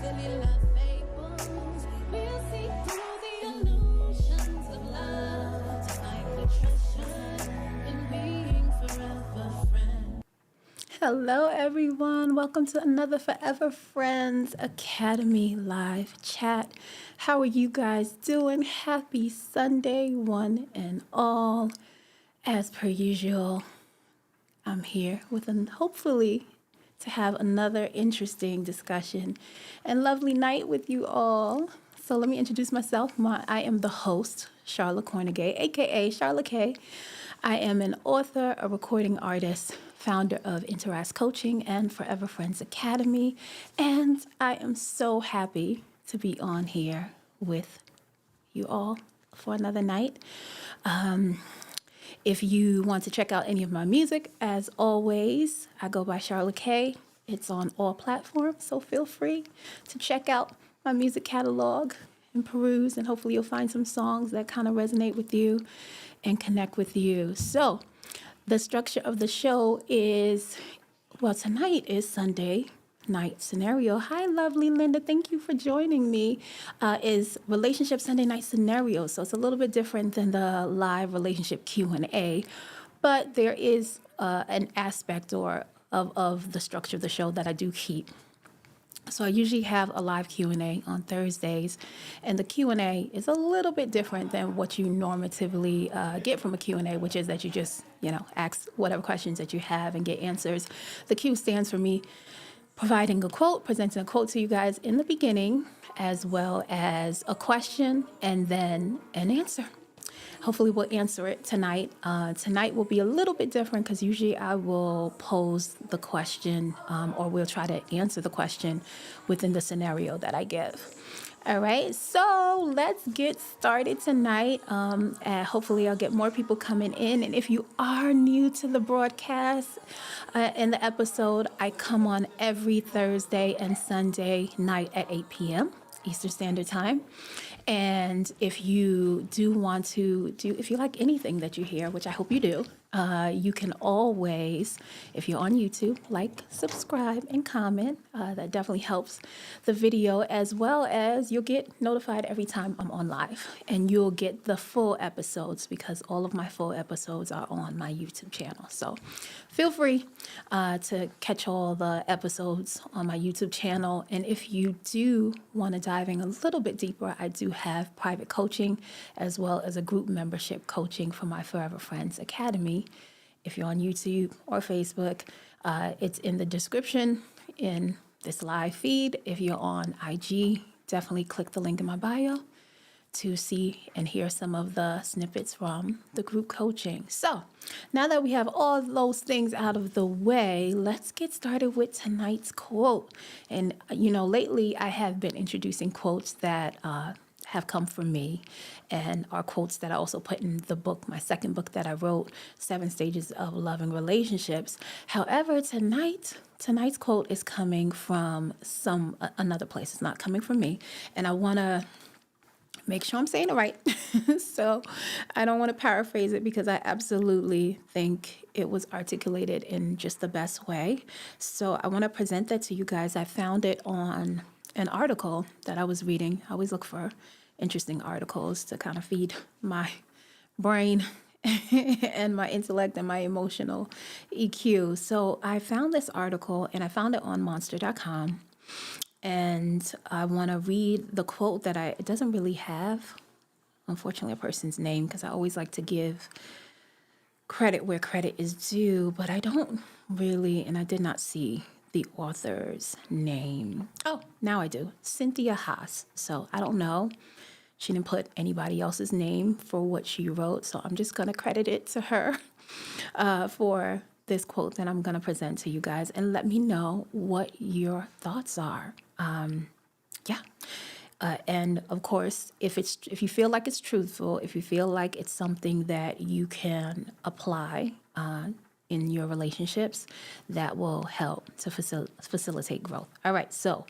silly love fables. We'll see through the illusions of love to find the treasure in being forever friends. Hello, everyone. Welcome to another Forever Friends Academy live chat. How are you guys doing? Happy Sunday, one and all. As per usual, I'm here with hopefully to have another interesting discussion and lovely night with you all. So let me introduce myself. I am the host, Sharla Kornegay, aka Sharla K. I am an author, a recording artist, founder of Interact Coaching and Forever Friends Academy, and I am so happy to be on here with you all for another night. If you want to check out any of my music, as always, I go by Sharla K. It's on all platforms, so feel free to check out my music catalog and peruse, and hopefully you'll find some songs that kind of resonate with you and connect with you. So the structure of the show is, well, tonight is Sunday night scenario. Hi, lovely Linda. Thank you for joining me. Is relationship Sunday night scenario. So it's a little bit different than the live relationship Q&A, but there is an aspect of the structure of the show that I do keep. So I usually have a live Q&A on Thursdays, and the Q&A is a little bit different than what you normatively get from a Q&A, which is that you just, ask whatever questions that you have and get answers. The Q stands for me providing a quote, presenting a quote to you guys in the beginning, as well as a question and then an answer. Hopefully we'll answer it tonight. Tonight will be a little bit different because usually I will pose the question or we'll try to answer the question within the scenario that I give. All right, so let's get started tonight. Hopefully I'll get more people coming in. And if you are new to the broadcast in the episode, I come on every Thursday and Sunday night at 8 p.m. Eastern Standard Time. And if you do want to if you like anything that you hear, which I hope you do, you can always, if you're on YouTube, like, subscribe, and comment. That definitely helps the video, as well as you'll get notified every time I'm on live. And you'll get the full episodes because all of my full episodes are on my YouTube channel. So feel free to catch all the episodes on my YouTube channel. And if you do want to dive in a little bit deeper, I do have private coaching as well as a group membership coaching for my Forever Friends Academy. If you're on YouTube or Facebook, it's in the description in this live feed. If you're on IG, definitely click the link in my bio to see and hear some of the snippets from the group coaching. So now that we have all those things out of the way, let's get started with tonight's quote. And, lately I have been introducing quotes that have come from me and are quotes that I also put in the book, my second book that I wrote, 7 Stages of Loving Relationships. However, tonight's quote is coming from another place. It's not coming from me. And I want to make sure I'm saying it right. So I don't want to paraphrase it because I absolutely think it was articulated in just the best way. So I want to present that to you guys. I found it on an article that I was reading. I always look for interesting articles to kind of feed my brain and my intellect and my emotional EQ. So I found this article and I found it on monster.com. And I want to read the quote that it doesn't really have, unfortunately, a person's name, because I always like to give credit where credit is due, but I don't really, and I did not see the author's name. Oh, now I do. Cynthia Haas. So I don't know. She didn't put anybody else's name for what she wrote, so I'm just going to credit it to her for this quote that I'm going to present to you guys, and let me know what your thoughts are. And of course, if you feel like it's truthful, if you feel like it's something that you can apply in your relationships, that will help to facilitate growth. All right, so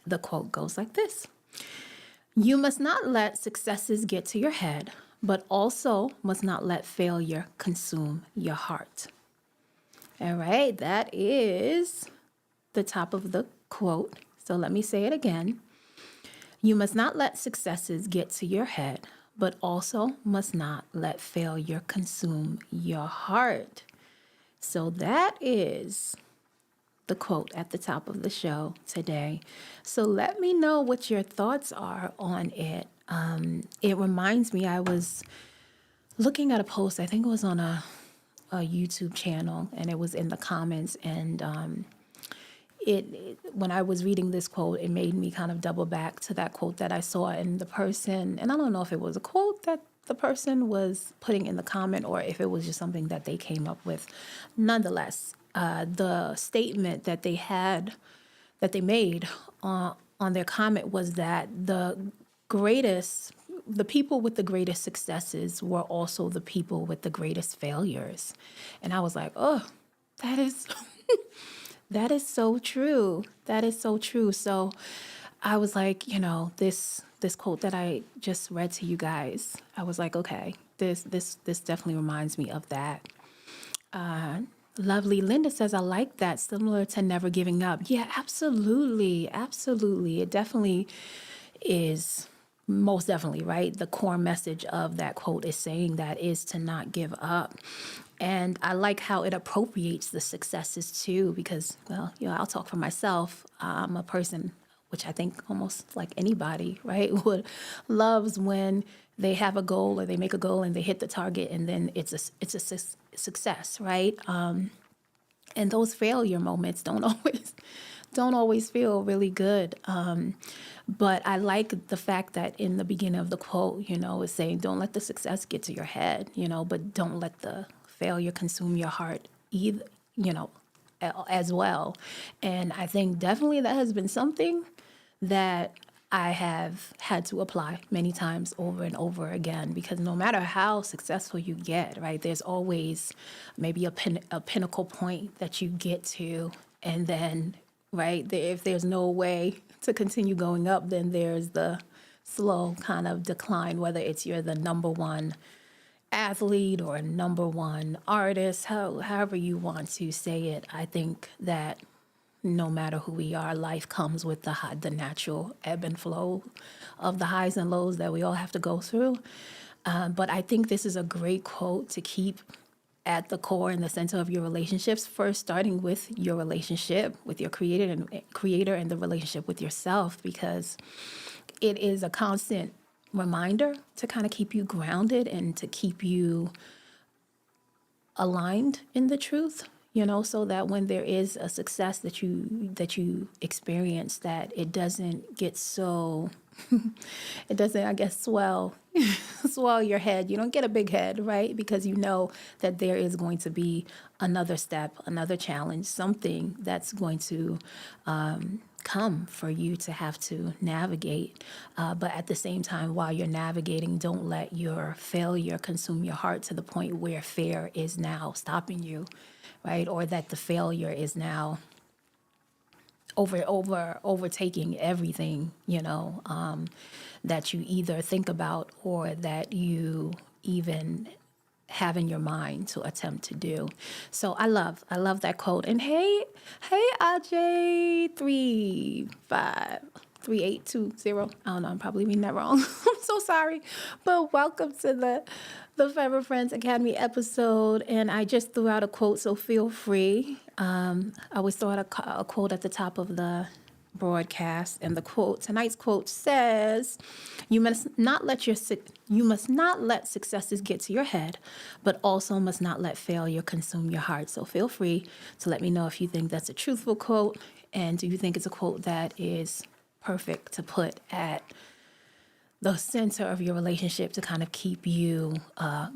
the quote goes like this. You must not let successes get to your head, but also must not let failure consume your heart. All right, that is the top of the quote. So let me say it again. You must not let successes get to your head, but also must not let failure consume your heart. So that is the quote at the top of the show today. So let me know what your thoughts are on it. It reminds me, I was looking at a post, I think it was on a YouTube channel, and it was in the comments. And when I was reading this quote, it made me kind of double back to that quote that I saw. And the person, and I don't know if it was a quote that the person was putting in the comment or if it was just something that they came up with. Nonetheless, the statement that they made on their comment was that the people with the greatest successes were also the people with the greatest failures. And I was like, oh, that is that is so true. That is so true. So I was like, this quote that I just read to you guys, I was like, okay, this definitely reminds me of that. Lovely Linda says, I like that, similar to never giving up. Yeah, absolutely. Absolutely. It definitely is, most definitely, right? The core message of that quote is saying that is to not give up. And I like how it appropriates the successes too, because, well, I'll talk for myself. I'm a person, which I think almost like anybody, right, loves when they have a goal or they make a goal and they hit the target and then it's a success, right? And those failure moments don't always feel really good. But I like the fact that in the beginning of the quote, it's saying, don't let the success get to your head, but don't let the failure consume your heart either, as well. And I think definitely that has been something that I have had to apply many times over and over again, because no matter how successful you get, right, there's always maybe a pinnacle point that you get to. And then, right, if there's no way to continue going up, then there's the slow kind of decline, whether it's you're the number one athlete or number one artist, however you want to say it. I think that no matter who we are, life comes with the natural ebb and flow of the highs and lows that we all have to go through. But I think this is a great quote to keep at the core in the center of your relationships. First, starting with your relationship with your creator and the relationship with yourself, because it is a constant reminder to kind of keep you grounded and to keep you aligned in the truth, so that when there is a success that you experience, that it doesn't get so, it doesn't, I guess, swell your head. You don't get a big head, right? Because you know that there is going to be another step, another challenge, something that's going to come for you to have to navigate. But at the same time, while you're navigating, don't let your failure consume your heart to the point where fear is now stopping you, right? Or that the failure is now overtaking everything, that you either think about or that you even have in your mind to attempt to do. So I love that quote. And hey, Ajay 353820. I don't know, I'm probably reading that wrong. I'm so sorry. But welcome to the Forever Friends Academy episode. And I just threw out a quote, so feel free. I always throw out a quote at the top of the broadcast, and tonight's quote says, you must not let successes get to your head, but also must not let failure consume your heart. So feel free to let me know if you think that's a truthful quote, and do you think it's a quote that is perfect to put at the center of your relationship to kind of keep you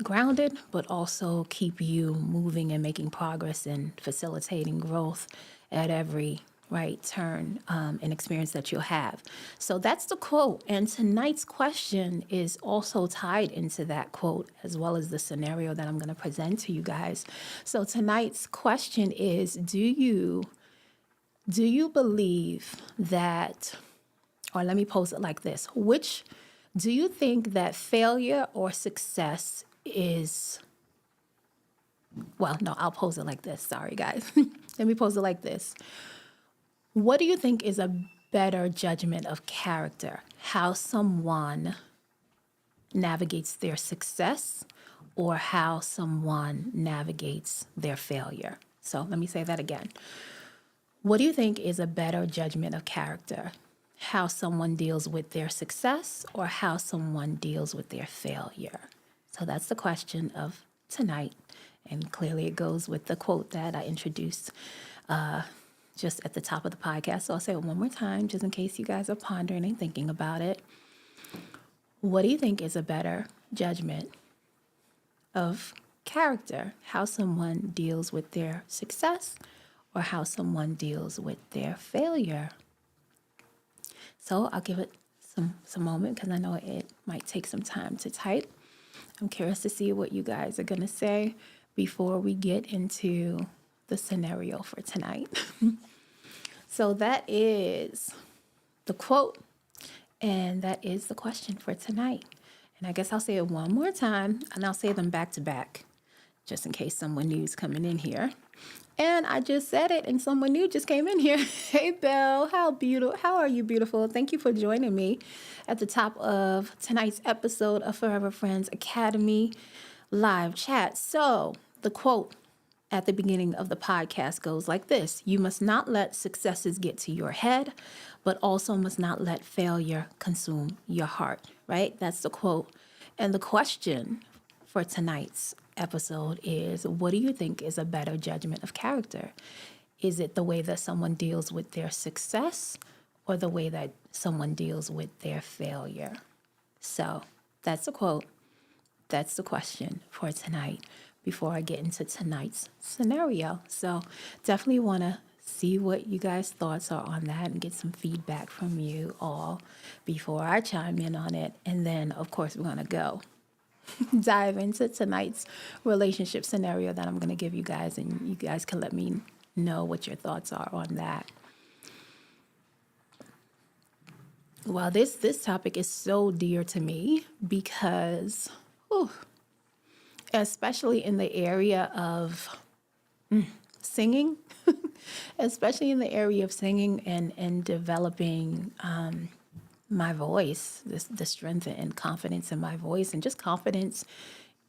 grounded, but also keep you moving and making progress and facilitating growth at every right turn and experience that you'll have. So that's the quote. And tonight's question is also tied into that quote, as well as the scenario that I'm going to present to you guys. So tonight's question is, do you believe that, or let me pose it like this, do you think that failure or success is, well, no, I'll pose it like this. Sorry, guys. Let me pose it like this. What do you think is a better judgment of character? How someone navigates their success or how someone navigates their failure. So let me say that again. What do you think is a better judgment of character? How someone deals with their success or how someone deals with their failure? So that's the question of tonight. And clearly it goes with the quote that I introduced just at the top of the podcast. So I'll say it one more time, just in case you guys are pondering and thinking about it. What do you think is a better judgment of character? How someone deals with their success or how someone deals with their failure? So I'll give it some moment because I know it might take some time to type. I'm curious to see what you guys are going to say before we get into the scenario for tonight. So that is the quote, and that is the question for tonight. And I guess I'll say it one more time, and I'll say them back to back, just in case someone new is coming in here. And I just said it, and someone new just came in here. Hey, Belle, how are you, beautiful? Thank you for joining me at the top of tonight's episode of Forever Friends Academy live chat. So the quote at the beginning of the podcast goes like this: you must not let successes get to your head, but also must not let failure consume your heart, right? That's the quote. And the question for tonight's episode is, what do you think is a better judgment of character? Is it the way that someone deals with their success or the way that someone deals with their failure? So that's the quote. That's the question for tonight before I get into tonight's scenario. So definitely want to see what you guys' thoughts are on that and get some feedback from you all before I chime in on it. And then, of course, we're going to go dive into tonight's relationship scenario that I'm going to give you guys, and you guys can let me know what your thoughts are on that. Well, this topic is so dear to me because, especially in the area of singing, especially in the area of singing and developing my voice, the strength and confidence in my voice, and just confidence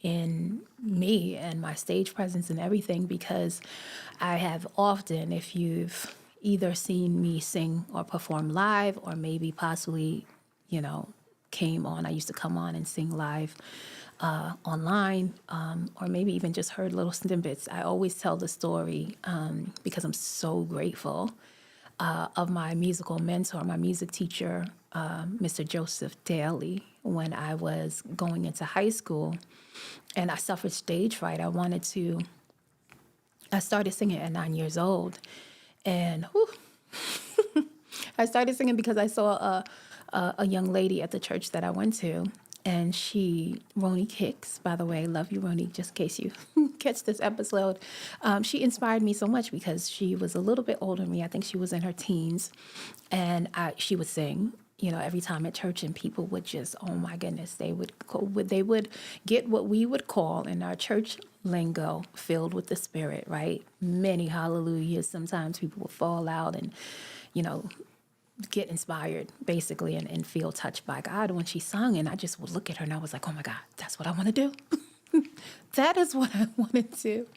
in me and my stage presence and everything, because I have often, if you've either seen me sing or perform live, or maybe possibly, I used to come on and sing live online, or maybe even just heard little snippets. I always tell the story because I'm so grateful of my musical mentor, my music teacher, Mr. Joseph Daly, when I was going into high school and I suffered stage fright. I started singing at 9 years old, and I started singing because I saw a young lady at the church that I went to, and Roni Hicks, by the way, love you, Roni, just in case you catch this episode. She inspired me so much because she was a little bit older than me. I think she was in her teens, and she would sing, every time at church, and people would just, oh my goodness, they would get what we would call in our church lingo, filled with the Spirit, right? Many hallelujahs. Sometimes people would fall out and, get inspired, basically, and feel touched by God when she sung. And I just would look at her and I was like, oh my God, that's what I want to do. That is what I want to do.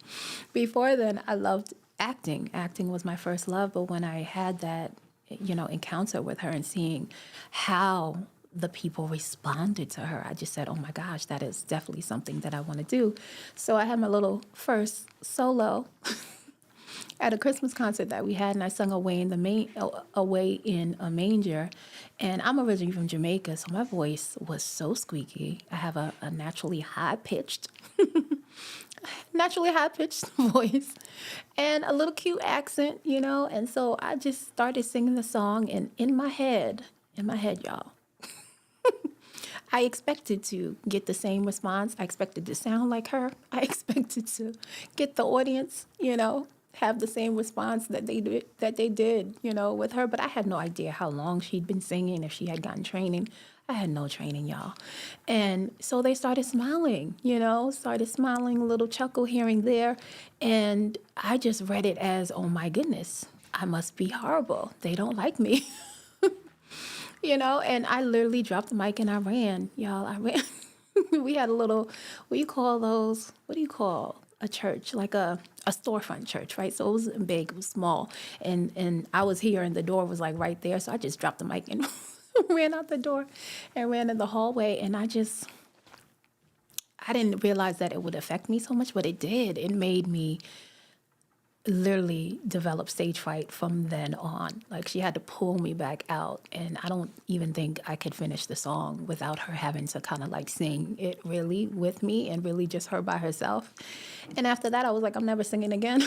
Before then, I loved acting. Acting was my first love. But when I had that, encounter with her and seeing how the people responded to her, I just said, oh my gosh, that is definitely something that I want to do. So I had my little first solo at a Christmas concert that we had, and I sung Away in a Manger. And I'm originally from Jamaica, so my voice was so squeaky. I have a naturally high-pitched voice and a little cute accent, and so I just started singing the song, and in my head, y'all, I expected to get the same response. I expected to sound like her. I expected to get the audience, have the same response that they did, with her. But I had no idea how long she'd been singing, if she had gotten training. I had no training, y'all. And so they started smiling, a little chuckle here and there. And I just read it as, oh my goodness, I must be horrible. They don't like me. and I literally dropped the mic and I ran, y'all. I ran. We had a little, what do you call those? What do you call a church? Like a storefront church, right? So it wasn't big, it was small. And I was here and the door was like right there. So I just dropped the mic and ran out the door and ran in the hallway. And I didn't realize that it would affect me so much, but it did. It made me literally develop stage fright from then on. Like she had to pull me back out, and I don't even think I could finish the song without her having to kind of like sing it really with me and really just her by herself. And after that, I was like, I'm never singing again.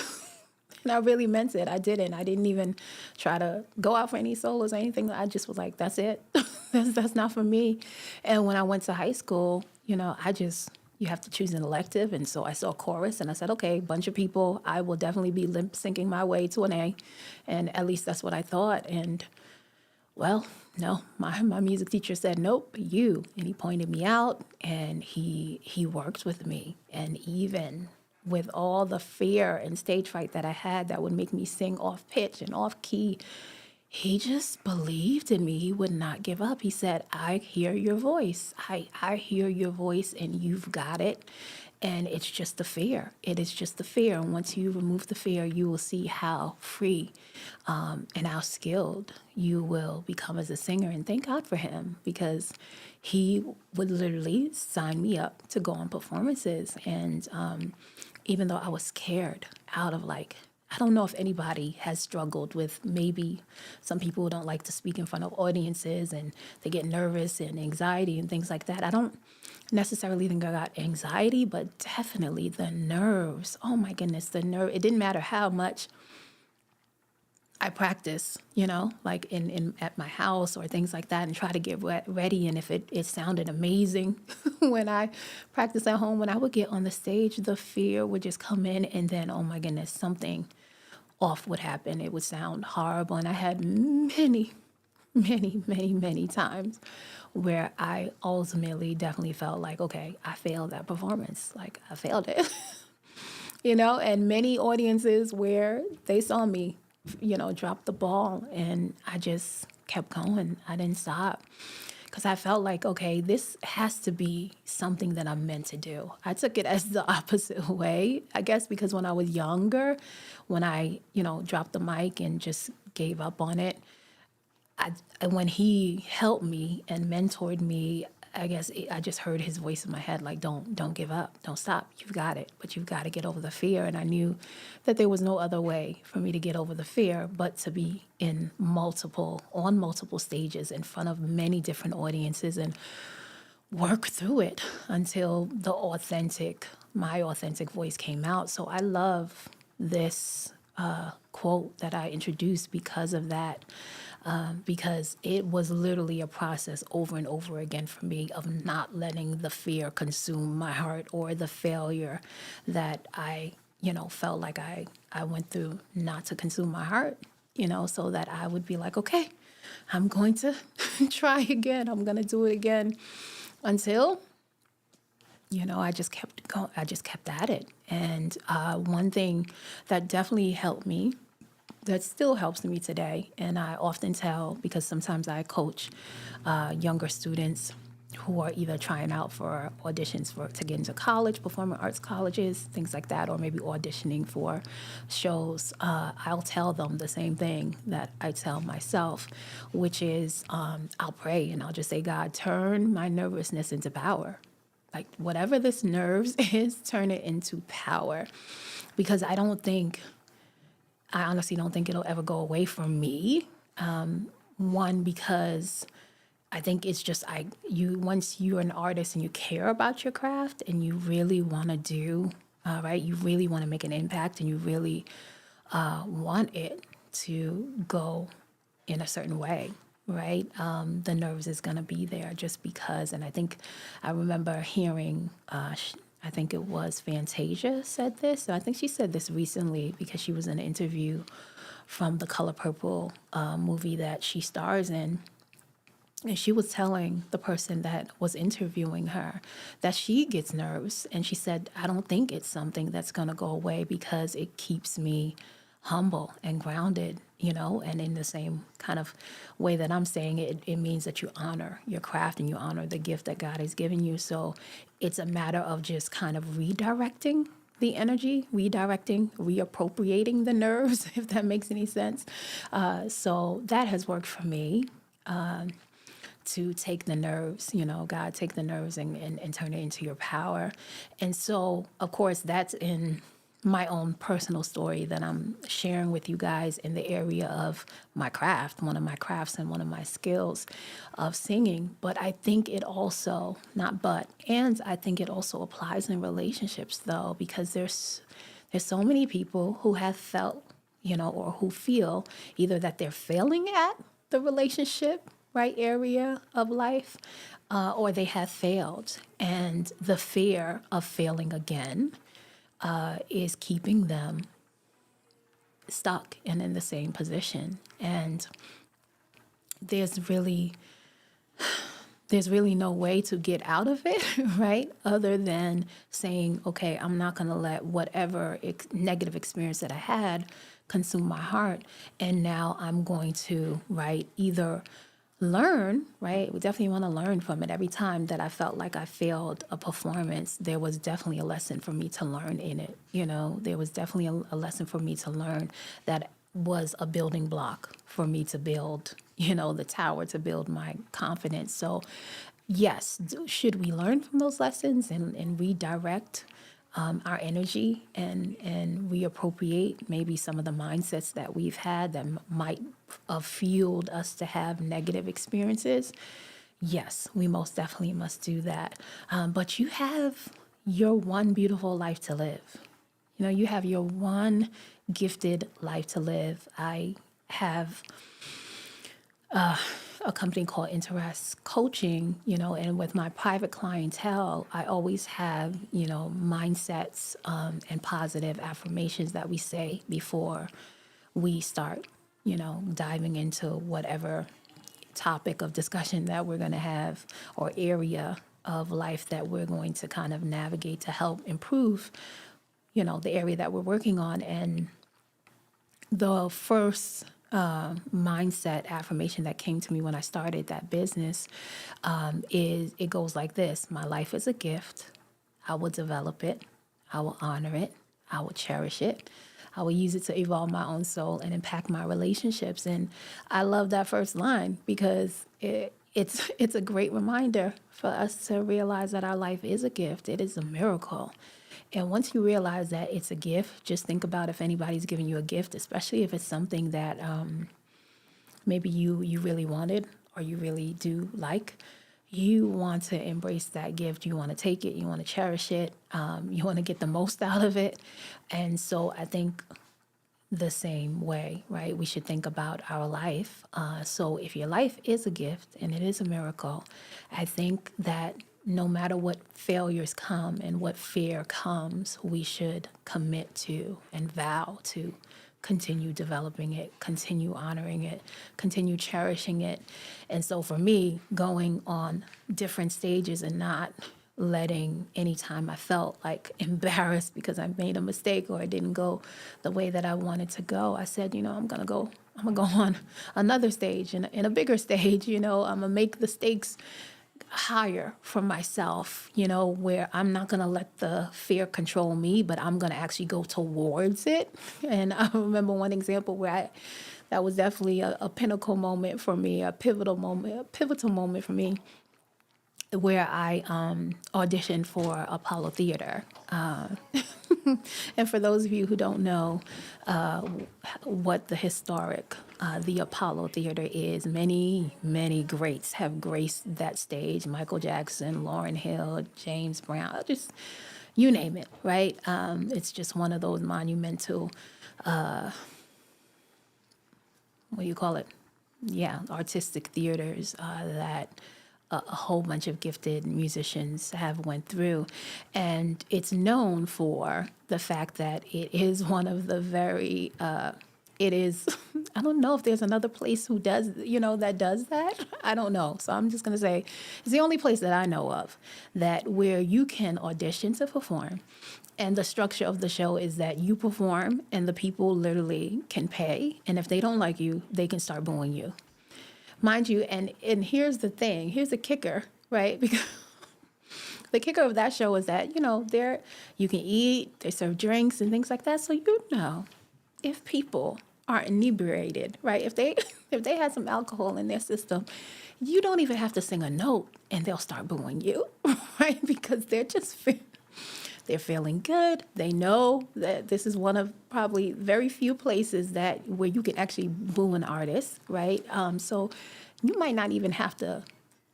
And I really meant it. I didn't even try to go out for any solos or anything. I just was like, that's it. That's not for me. And when I went to high school, you have to choose an elective. And so I saw chorus and I said, okay, bunch of people, I will definitely be lip syncing my way to an A. And at least that's what I thought. And well, no, my music teacher said, nope, you. And he pointed me out and he worked with me. And even with all the fear and stage fright that I had that would make me sing off pitch and off key, he just believed in me. He would not give up. He said, I hear your voice. I hear your voice and you've got it. And it's just the fear. It is just the fear. And once you remove the fear, you will see how free and how skilled you will become as a singer. And thank God for him, because he would literally sign me up to go on performances. And even though I was scared out of I don't know if anybody has struggled with, maybe some people don't like to speak in front of audiences and they get nervous and anxiety and things like that. I don't necessarily think I got anxiety, but definitely the nerves. Oh my goodness, the nerve. It didn't matter how much I practice, like in at my house or things like that, and try to get ready. And if it sounded amazing when I practice at home, when I would get on the stage, the fear would just come in, and then, oh my goodness, something off would happen. It would sound horrible. And I had many, many, many, many times where I ultimately definitely felt like, okay, I failed that performance. Like I failed it, and many audiences where they saw me, drop the ball, and I just kept going. I didn't stop because I felt like, okay, this has to be something that I'm meant to do. I took it as the opposite way, I guess, because when I was younger, when I, dropped the mic and just gave up on it, when he helped me and mentored me, I guess I just heard his voice in my head, like, don't give up, don't stop. You've got it, but you've got to get over the fear. And I knew that there was no other way for me to get over the fear but to be on multiple stages in front of many different audiences and work through it until my authentic voice came out. So I love this quote that I introduced because of that. Because it was literally a process over and over again for me of not letting the fear consume my heart, or the failure that I, felt like I went through not to consume my heart, so that I would be like, okay, I'm going to try again. I'm going to do it again until, I just kept going. I just kept at it. And one thing that definitely helped me, that still helps me today, and I often tell, because sometimes I coach younger students who are either trying out for auditions to get into college, performing arts colleges, things like that, or maybe auditioning for shows. I'll tell them the same thing that I tell myself, which is I'll pray and I'll just say, God, turn my nervousness into power. Like whatever this nerves is, turn it into power, because I honestly don't think it'll ever go away from me. One, because I think it's just once you're an artist and you care about your craft and you really want to do, right, you really want to make an impact and you really want it to go in a certain way, right? The nerves is going to be there just because. And I remember hearing, I think it was Fantasia said this. So I think she said this recently because she was in an interview from the Color Purple movie that she stars in. And she was telling the person that was interviewing her that she gets nerves. And she said, I don't think it's something that's going to go away because it keeps me humble and grounded and in the same kind of way that I'm saying it, it means that you honor your craft and you honor the gift that God has given you. So it's a matter of just kind of redirecting the energy, reappropriating the nerves, if that makes any sense. So that has worked for me. To take the nerves, God, take the nerves and turn it into your power. And so, of course, that's in my own personal story that I'm sharing with you guys in the area of my craft, one of my crafts and one of my skills of singing. But I think it also, and I think it also applies in relationships, though, because there's so many people who have felt, or who feel either that they're failing at the relationship, right, area of life, or they have failed. And the fear of failing again is keeping them stuck and in the same position. And there's really no way to get out of it, right? Other than saying, okay, I'm not going to let whatever negative experience that I had consume my heart. And now I'm going to, right, either learn, right? We definitely want to learn from it. Every time that I felt like I failed a performance, there was definitely a lesson for me to learn in it. There was definitely a lesson for me to learn that was a building block for me to build, the tower, to build my confidence. So yes, should we learn from those lessons and redirect our energy and reappropriate maybe some of the mindsets that we've had that might have fueled us to have negative experiences? Yes, we most definitely must do that. But you have your one beautiful life to live. You have your one gifted life to live. I have a company called Interest Coaching, and with my private clientele, I always have, mindsets and positive affirmations that we say before we start, diving into whatever topic of discussion that we're going to have or area of life that we're going to kind of navigate to help improve, the area that we're working on. And the first mindset affirmation that came to me when I started that business is, it goes like this: my life is a gift. I will develop it. I will honor it. I will cherish it. I will use it to evolve my own soul and impact my relationships. And I love that first line because it's a great reminder for us to realize that our life is a gift. It is a miracle. And once you realize that it's a gift, just think about if anybody's giving you a gift, especially if it's something that maybe you really wanted or you really do like. You want to embrace that gift. You want to take it. You want to cherish it. You want to get the most out of it. And so I think the same way, right? We should think about our life. So if your life is a gift and it is a miracle, I think that no matter what failures come and what fear comes, we should commit to and vow to continue developing it, continue honoring it, continue cherishing it. And so for me, going on different stages and not letting any time I felt like embarrassed because I made a mistake or it didn't go the way that I wanted to go, I said, I'm gonna go on another stage and in a bigger stage, I'm gonna make the stakes higher for myself, where I'm not going to let the fear control me, but I'm going to actually go towards it. And I remember one example where that was definitely a pinnacle moment for me, a pivotal moment for me, where I auditioned for Apollo Theater. And for those of you who don't know what the historic, the Apollo Theater is, many, many greats have graced that stage. Michael Jackson, Lauryn Hill, James Brown, just you name it, right? It's just one of those monumental, what do you call it? Yeah, artistic theaters that a whole bunch of gifted musicians have went through. And it's known for the fact that it is one of the very it is, I don't know if there's another place who does, that does that. I don't know. So I'm just going to say it's the only place that I know of that where you can audition to perform. And the structure of the show is that you perform and the people literally can pay. And if they don't like you, they can start booing you. Mind you, and here's the thing, here's the kicker, right? Because the kicker of that show is that, there you can eat, they serve drinks and things like that. So if people are inebriated, right? If they if they had some alcohol in their system, you don't even have to sing a note and they'll start booing you, right? Because they're feeling good. They know that this is one of probably very few places where you can actually boo an artist, right? So you might not even have to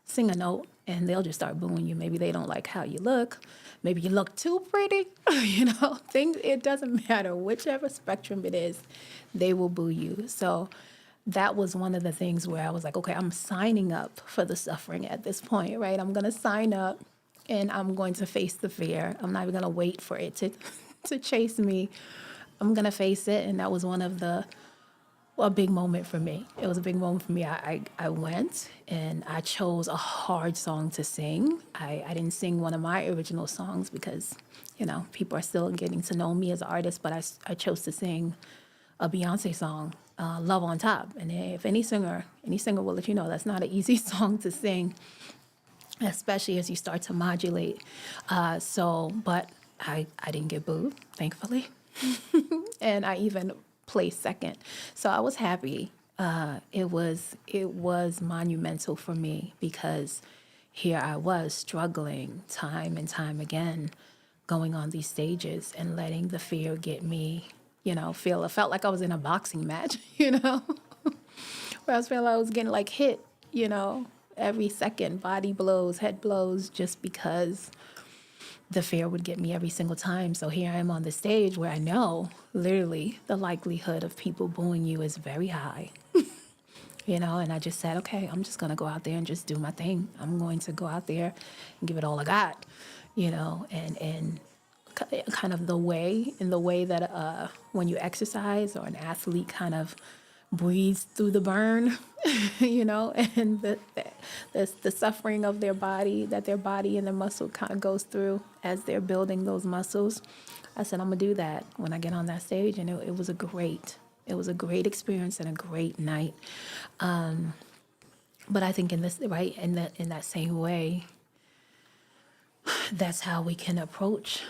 sing a note and they'll just start booing you. Maybe they don't like how you look. Maybe you look too pretty. It doesn't matter. Whichever spectrum it is, they will boo you. So that was one of the things where I was like, okay, I'm signing up for the suffering at this point, right? I'm going to sign up and I'm going to face the fear. I'm not even going to wait for it to chase me. I'm going to face it. And that was a big moment for me. It was a big moment for me. I went and I chose a hard song to sing. I didn't sing one of my original songs because, people are still getting to know me as an artist, but I chose to sing a Beyonce song, Love on Top. And if any singer will let you know, that's not an easy song to sing, especially as you start to modulate. But I didn't get booed, thankfully. And I even placed second. So I was happy. It was monumental for me because here I was struggling time and time again, going on these stages and letting the fear get me, it felt like I was in a boxing match, where I was feeling like I was getting like hit, every second, body blows, head blows, just because the fear would get me every single time. So here I am on the stage where I know literally the likelihood of people booing you is very high, and I just said, okay, I'm just going to go out there and just do my thing. I'm going to go out there and give it all I got, and kind of the way that when you exercise or an athlete kind of breathes through the burn, and the suffering of their body, that their body and their muscle kind of goes through as they're building those muscles. I said, I'm gonna do that when I get on that stage, and it was a great experience and a great night. But I think in that same way, that's how we can approach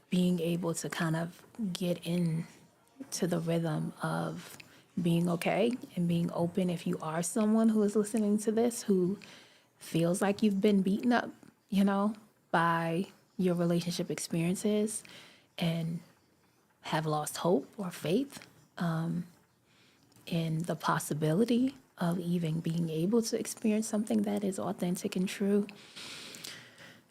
being able to kind of get into the rhythm of being okay and being open. If you are someone who is listening to this who feels like you've been beaten up, by your relationship experiences and have lost hope or faith in the possibility of even being able to experience something that is authentic and true,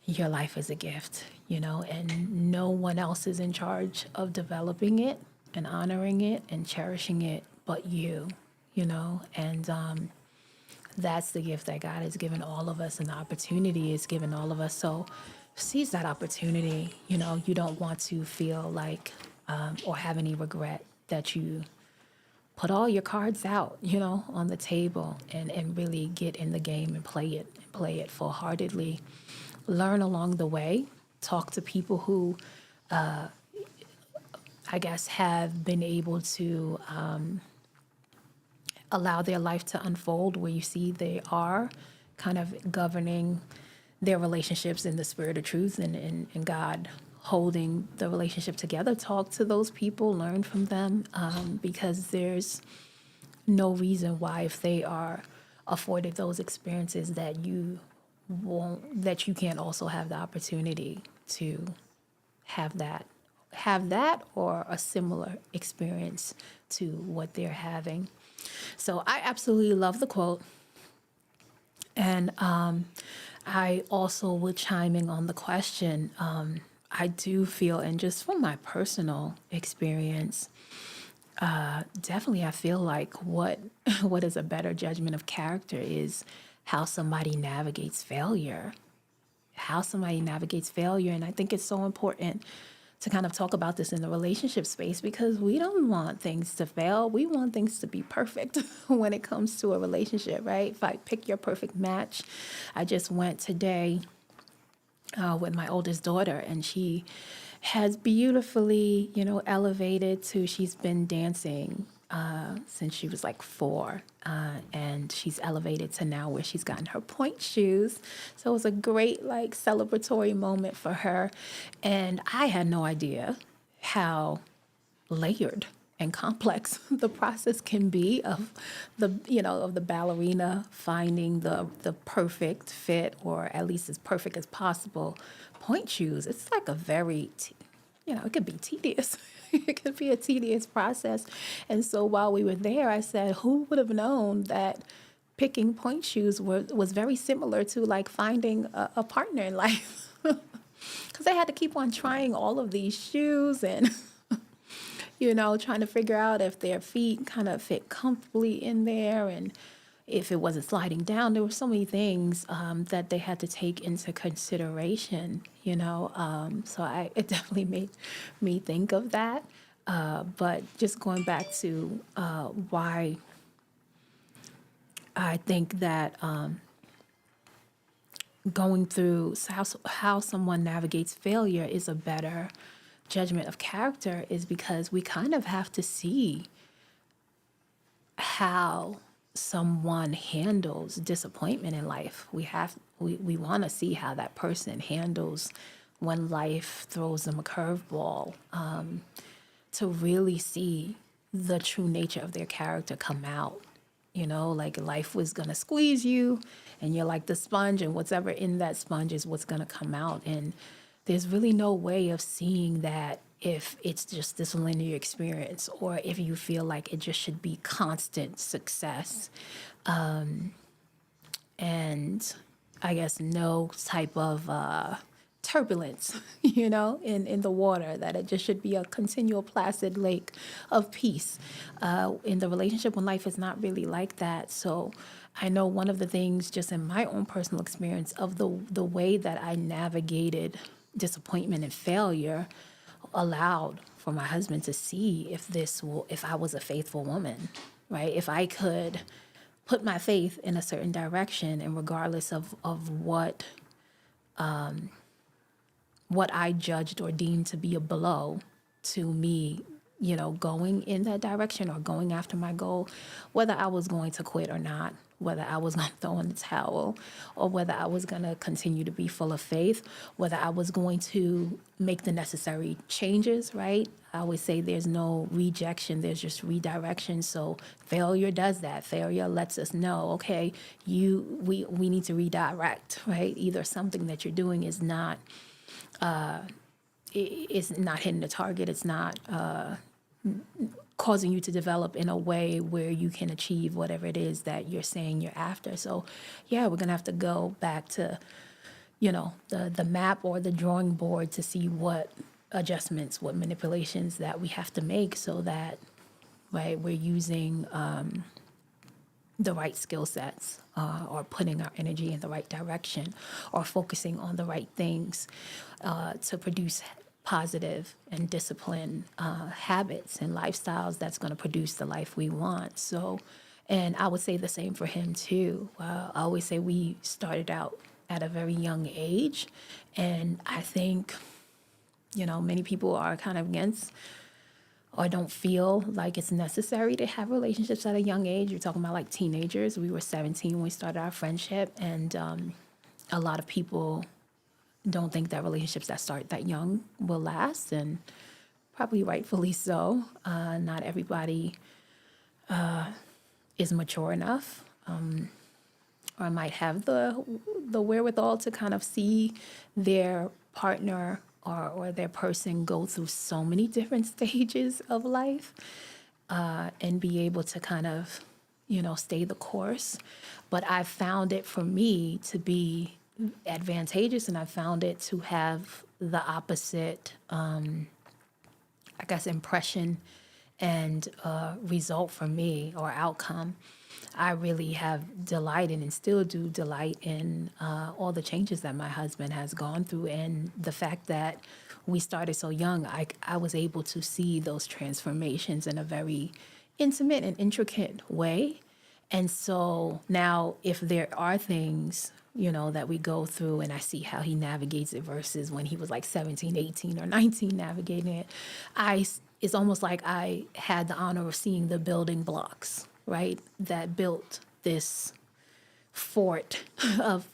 your life is a gift, and no one else is in charge of developing it and honoring it and cherishing it but you, and that's the gift that God has given all of us, and the opportunity is given all of us. So seize that opportunity. You don't want to feel like or have any regret that you put all your cards out, on the table and really get in the game and play it full-heartedly. Learn along the way. Talk to people who, I guess, have been able to allow their life to unfold where you see they are kind of governing their relationships in the spirit of truth and God holding the relationship together. Talk to those people, learn from them, because there's no reason why, if they are afforded those experiences, that you can't also have the opportunity to have that or a similar experience to what they're having. So I absolutely love the quote. And I also would chime in on the question. I do feel, and just from my personal experience, definitely I feel like what is a better judgment of character is how somebody navigates failure. And I think it's so important to kind of talk about this in the relationship space, because we don't want things to fail. We want things to be perfect when it comes to a relationship, right? If I pick your perfect match, I just went today with my oldest daughter, and she has beautifully, elevated to, she's been dancing since she was like 4. And she's elevated to now where she's gotten her point shoes. So it was a great, like, celebratory moment for her. And I had no idea how layered and complex the process can be of the ballerina finding the perfect fit, or at least as perfect as possible, point shoes. It's like a very it could be tedious. It could be a tedious process. And so while we were there, I said, who would have known that picking point shoes was very similar to like finding a partner in life? Because I had to keep on trying all of these shoes and trying to figure out if their feet kind of fit comfortably in there, and if it wasn't sliding down. There were so many things that they had to take into consideration, so it definitely made me think of that. But just going back to why I think that going through how someone navigates failure is a better judgment of character, is because we kind of have to see how someone handles disappointment in life. We want to see how that person handles when life throws them a curveball, to really see the true nature of their character come out. Like life was going to squeeze you, and you're like the sponge, and whatever in that sponge is what's going to come out. And there's really no way of seeing that if it's just this linear experience, or if you feel like it just should be constant success. And I guess no type of turbulence, in the water, that it just should be a continual placid lake of peace. In the relationship, when life is not really like that. So I know one of the things, just in my own personal experience, of the way that I navigated disappointment and failure, allowed for my husband to see if I was a faithful woman, right? If I could put my faith in a certain direction, and regardless of what I judged or deemed to be a blow to me, going in that direction or going after my goal, whether I was going to quit or not, whether I was going to throw in the towel, or whether I was going to continue to be full of faith, whether I was going to make the necessary changes, right? I always say there's no rejection, there's just redirection. So failure does that. Failure lets us know, okay, we need to redirect, right? Either something that you're doing is not hitting the target. It's not causing you to develop in a way where you can achieve whatever it is that you're saying you're after. So, yeah, we're going to have to go back to, the map or the drawing board to see what adjustments, what manipulations that we have to make, so that, right, we're using the right skill sets, or putting our energy in the right direction, or focusing on the right things to produce positive and disciplined habits and lifestyles that's going to produce the life we want. So, and I would say the same for him too. I always say we started out at a very young age, and I think, many people are kind of against or don't feel like it's necessary to have relationships at a young age. You're talking about like teenagers. We were 17 when we started our friendship, and a lot of people don't think that relationships that start that young will last, and probably rightfully so. Not everybody is mature enough, or might have the wherewithal to kind of see their partner or their person go through so many different stages of life, and be able to kind of, stay the course. But I found it for me to be advantageous, and I found it to have the opposite, impression and result for me, or outcome. I really have delighted and still do delight in all the changes that my husband has gone through, and the fact that we started so young, I was able to see those transformations in a very intimate and intricate way. And so now, if there are things, that we go through and I see how he navigates it versus when he was like 17, 18, or 19 navigating it, it's almost like I had the honor of seeing the building blocks, right, that built this fort of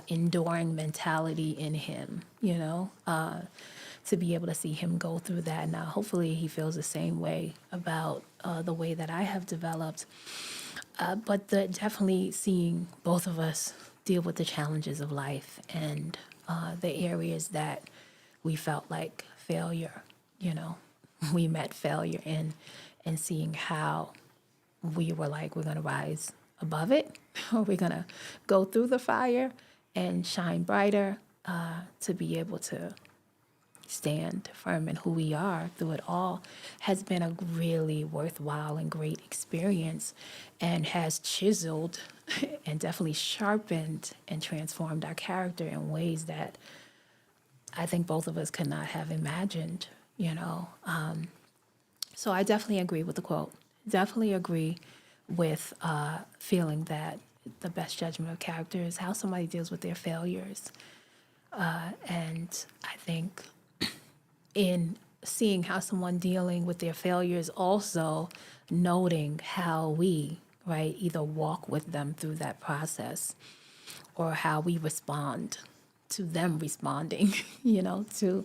enduring mentality in him, to be able to see him go through that. Now, hopefully he feels the same way about the way that I have developed. But definitely seeing both of us deal with the challenges of life and the areas that we felt like failure, we met failure in, and seeing how we were like, we're going to rise above it, or we're going to go through the fire and shine brighter, to be able to stand firm in who we are through it all, has been a really worthwhile and great experience, and has chiseled and definitely sharpened and transformed our character in ways that I think both of us could not have imagined, So I definitely agree with the quote. Definitely agree with feeling that the best judgment of character is how somebody deals with their failures. And I think in seeing how someone dealing with their failures, also noting how we, right, either walk with them through that process or how we respond to them responding, to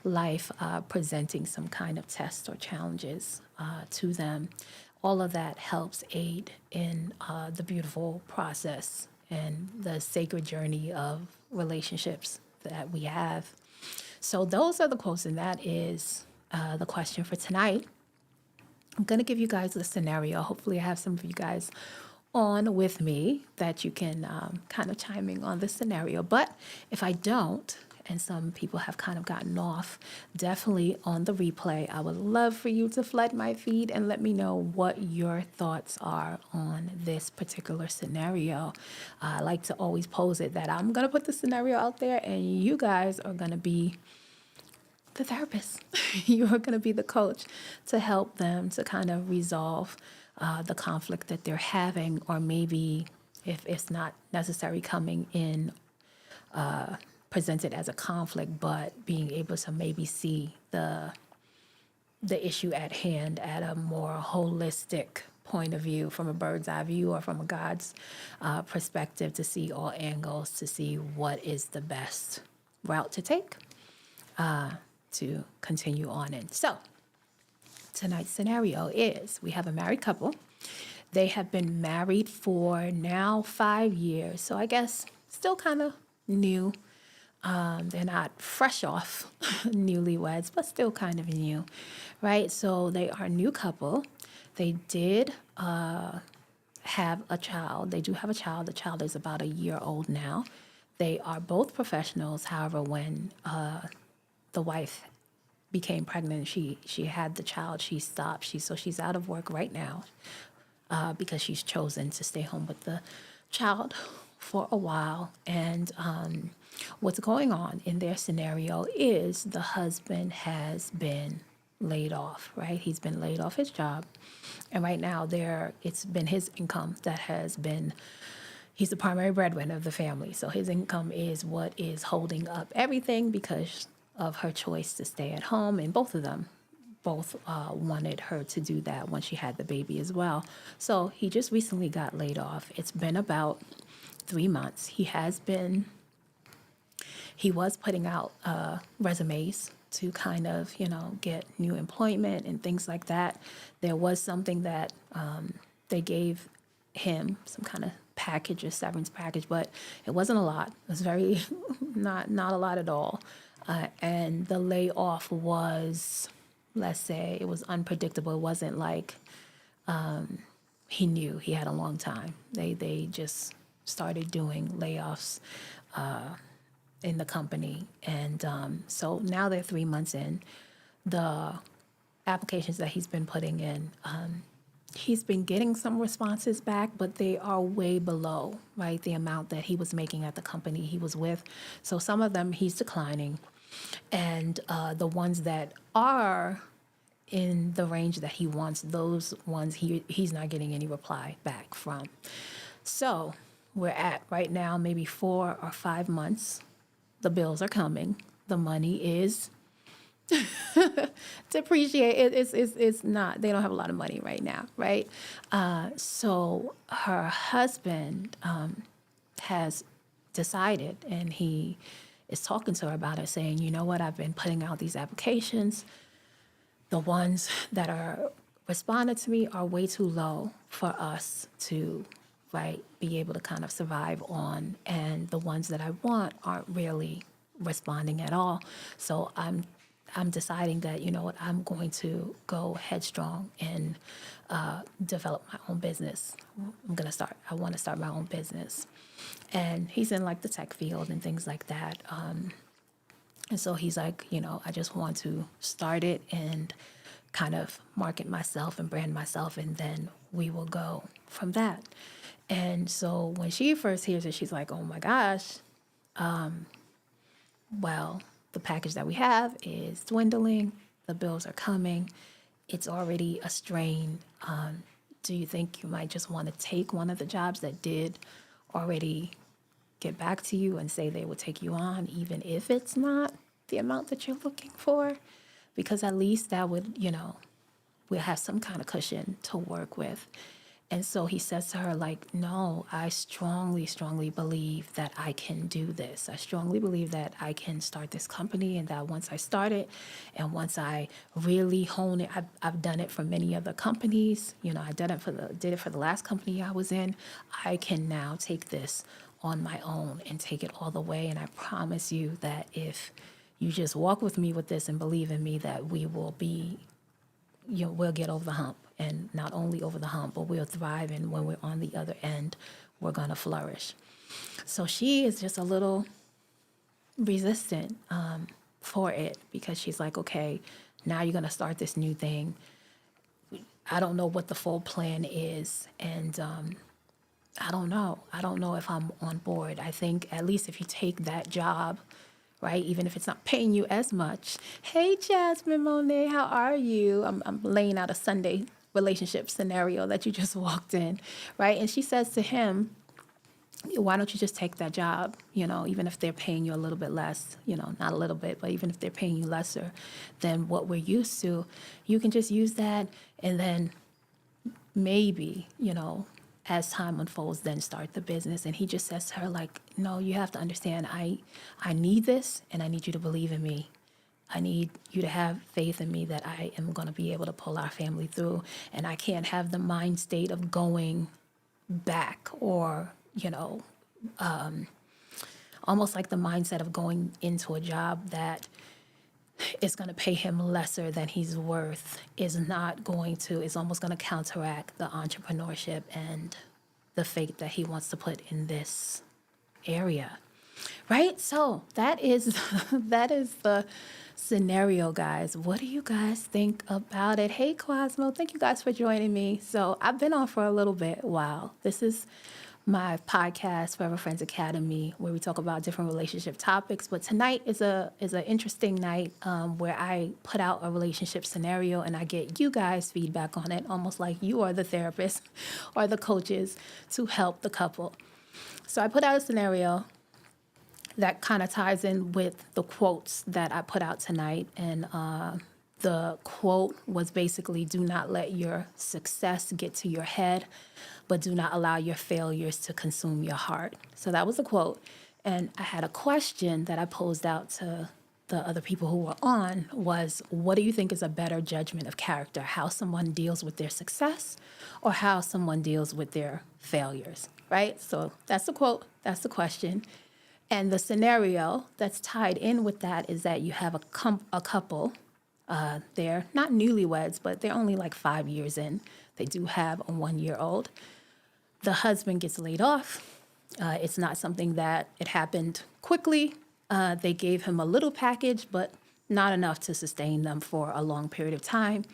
life presenting some kind of test or challenges to them. All of that helps aid in the beautiful process and the sacred journey of relationships that we have. So those are the quotes, and that is the question for tonight. I'm going to give you guys a scenario. Hopefully I have some of you guys on with me that you can kind of chime in on the scenario. But if I don't, and some people have kind of gotten off, definitely on the replay, I would love for you to flood my feed and let me know what your thoughts are on this particular scenario. I like to always pose it that I'm going to put the scenario out there and you guys are going to be the therapist. You're going to be the coach to help them to kind of resolve the conflict that they're having, or maybe if it's not necessarily coming in presented as a conflict, but being able to maybe see the issue at hand at a more holistic point of view, from a bird's eye view or from a God's perspective, to see all angles, to see what is the best route to take to continue on in. So tonight's scenario is we have a married couple. They have been married for now 5 years. So I guess still kind of new. They're not fresh off newlyweds, but still kind of new, right? So they are a new couple. They did have a child. They do have a child. The child is about a year old now. They are both professionals. However, when the wife became pregnant, she had the child, she stopped. She's out of work right now because she's chosen to stay home with the child for a while. And what's going on in their scenario is the husband has been laid off, right? He's been laid off his job. And right now it's been his income that has been, he's the primary breadwinner of the family. So his income is what is holding up everything because of her choice to stay at home. And both of them wanted her to do that when she had the baby as well. So he just recently got laid off. It's been about 3 months. He was putting out resumes to kind of, get new employment and things like that. There was something that they gave him, some kind of package, a severance package, but it wasn't a lot. It was very, not a lot at all. And the layoff was, let's say, it was unpredictable. It wasn't like he knew he had a long time. They just started doing layoffs in the company. And so now they're 3 months in. The applications that he's been putting in, he's been getting some responses back, but they are way below, right, the amount that he was making at the company he was with. So some of them he's declining. And the ones that are in the range that he wants, those ones he's not getting any reply back from. So we're at right now maybe 4 or 5 months. The bills are coming. The money is depreciate. It's not. They don't have a lot of money right now, right? So her husband has decided, and he is talking to her about it, saying, you know what, I've been putting out these applications. The ones that are responded to me are way too low for us to, right, be able to kind of survive on. And the ones that I want aren't really responding at all. So I'm deciding that, you know what, I'm going to go headstrong and develop my own business. I want to start my own business. And he's in like the tech field and things like that. And so he's like, you know, I just want to start it and kind of market myself and brand myself, and then we will go from that. And so when she first hears it, she's like, oh my gosh, well, the package that we have is dwindling. The bills are coming. It's already a strain. Do you think you might just want to take one of the jobs that did already get back to you and say they will take you on, even if it's not the amount that you're looking for? Because at least that would, you know, we'll have some kind of cushion to work with. And so he says to her, like, no, I strongly, strongly believe that I can do this. I strongly believe that I can start this company, and that once I start it and once I really hone it, I've done it for many other companies. You know, did it for the last company I was in. I can now take this on my own and take it all the way. And I promise you that if you just walk with me with this and believe in me, that we will be, you know, we'll get over the hump. And not only over the hump, but we'll thrive. And when we're on the other end, we're going to flourish. So she is just a little resistant for it, because she's like, okay, now you're going to start this new thing. I don't know what the full plan is. And I don't know. I don't know if I'm on board. I think at least if you take that job, right, even if it's not paying you as much. Hey, Jasmine Monet, how are you? I'm laying out a Sunday relationship scenario that you just walked in, right? And she says to him, why don't you just take that job, you know, even if they're paying you a little bit less, you know, not a little bit, but even if they're paying you lesser than what we're used to, you can just use that, and then maybe, you know, as time unfolds, then start the business. And he just says to her, like, no, you have to understand, I need this, and I need you to believe in me. I need you to have faith in me that I am going to be able to pull our family through. And I can't have the mind state of going back, or, you know, almost like the mindset of going into a job that is going to pay him lesser than he's worth is almost going to counteract the entrepreneurship and the faith that he wants to put in this area. Right? So that is the scenario, guys. What do you guys think about it? Hey, Cosmo, thank you guys for joining me. So I've been on for a little bit. Wow. This is my podcast, Forever Friends Academy, where we talk about different relationship topics. But tonight is an interesting night where I put out a relationship scenario and I get you guys feedback on it, almost like you are the therapist or the coaches to help the couple. So I put out a scenario that kind of ties in with the quotes that I put out tonight. And the quote was basically, do not let your success get to your head, but do not allow your failures to consume your heart. So that was the quote. And I had a question that I posed out to the other people who were on was, what do you think is a better judgment of character? How someone deals with their success, or how someone deals with their failures, right? So that's the quote, that's the question. And the scenario that's tied in with that is that you have a couple. They're not newlyweds, but they're only like 5 years in. They do have a 1-year-old. The husband gets laid off. It's not something that it happened quickly. They gave him a little package, but not enough to sustain them for a long period of time.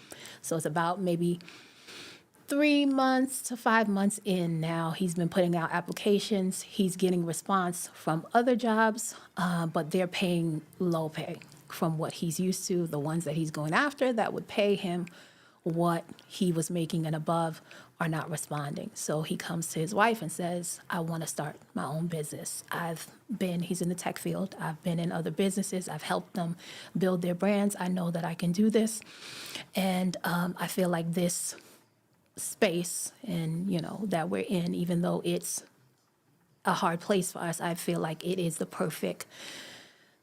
So it's about maybe 3 months to 5 months in now, he's been putting out applications. He's getting response from other jobs, but they're paying low pay from what he's used to. The ones that he's going after that would pay him what he was making and above are not responding. So he comes to his wife and says, I want to start my own business. He's in the tech field. I've been in other businesses. I've helped them build their brands. I know that I can do this. And I feel like this space and, that we're in, even though it's a hard place for us, I feel like it is the perfect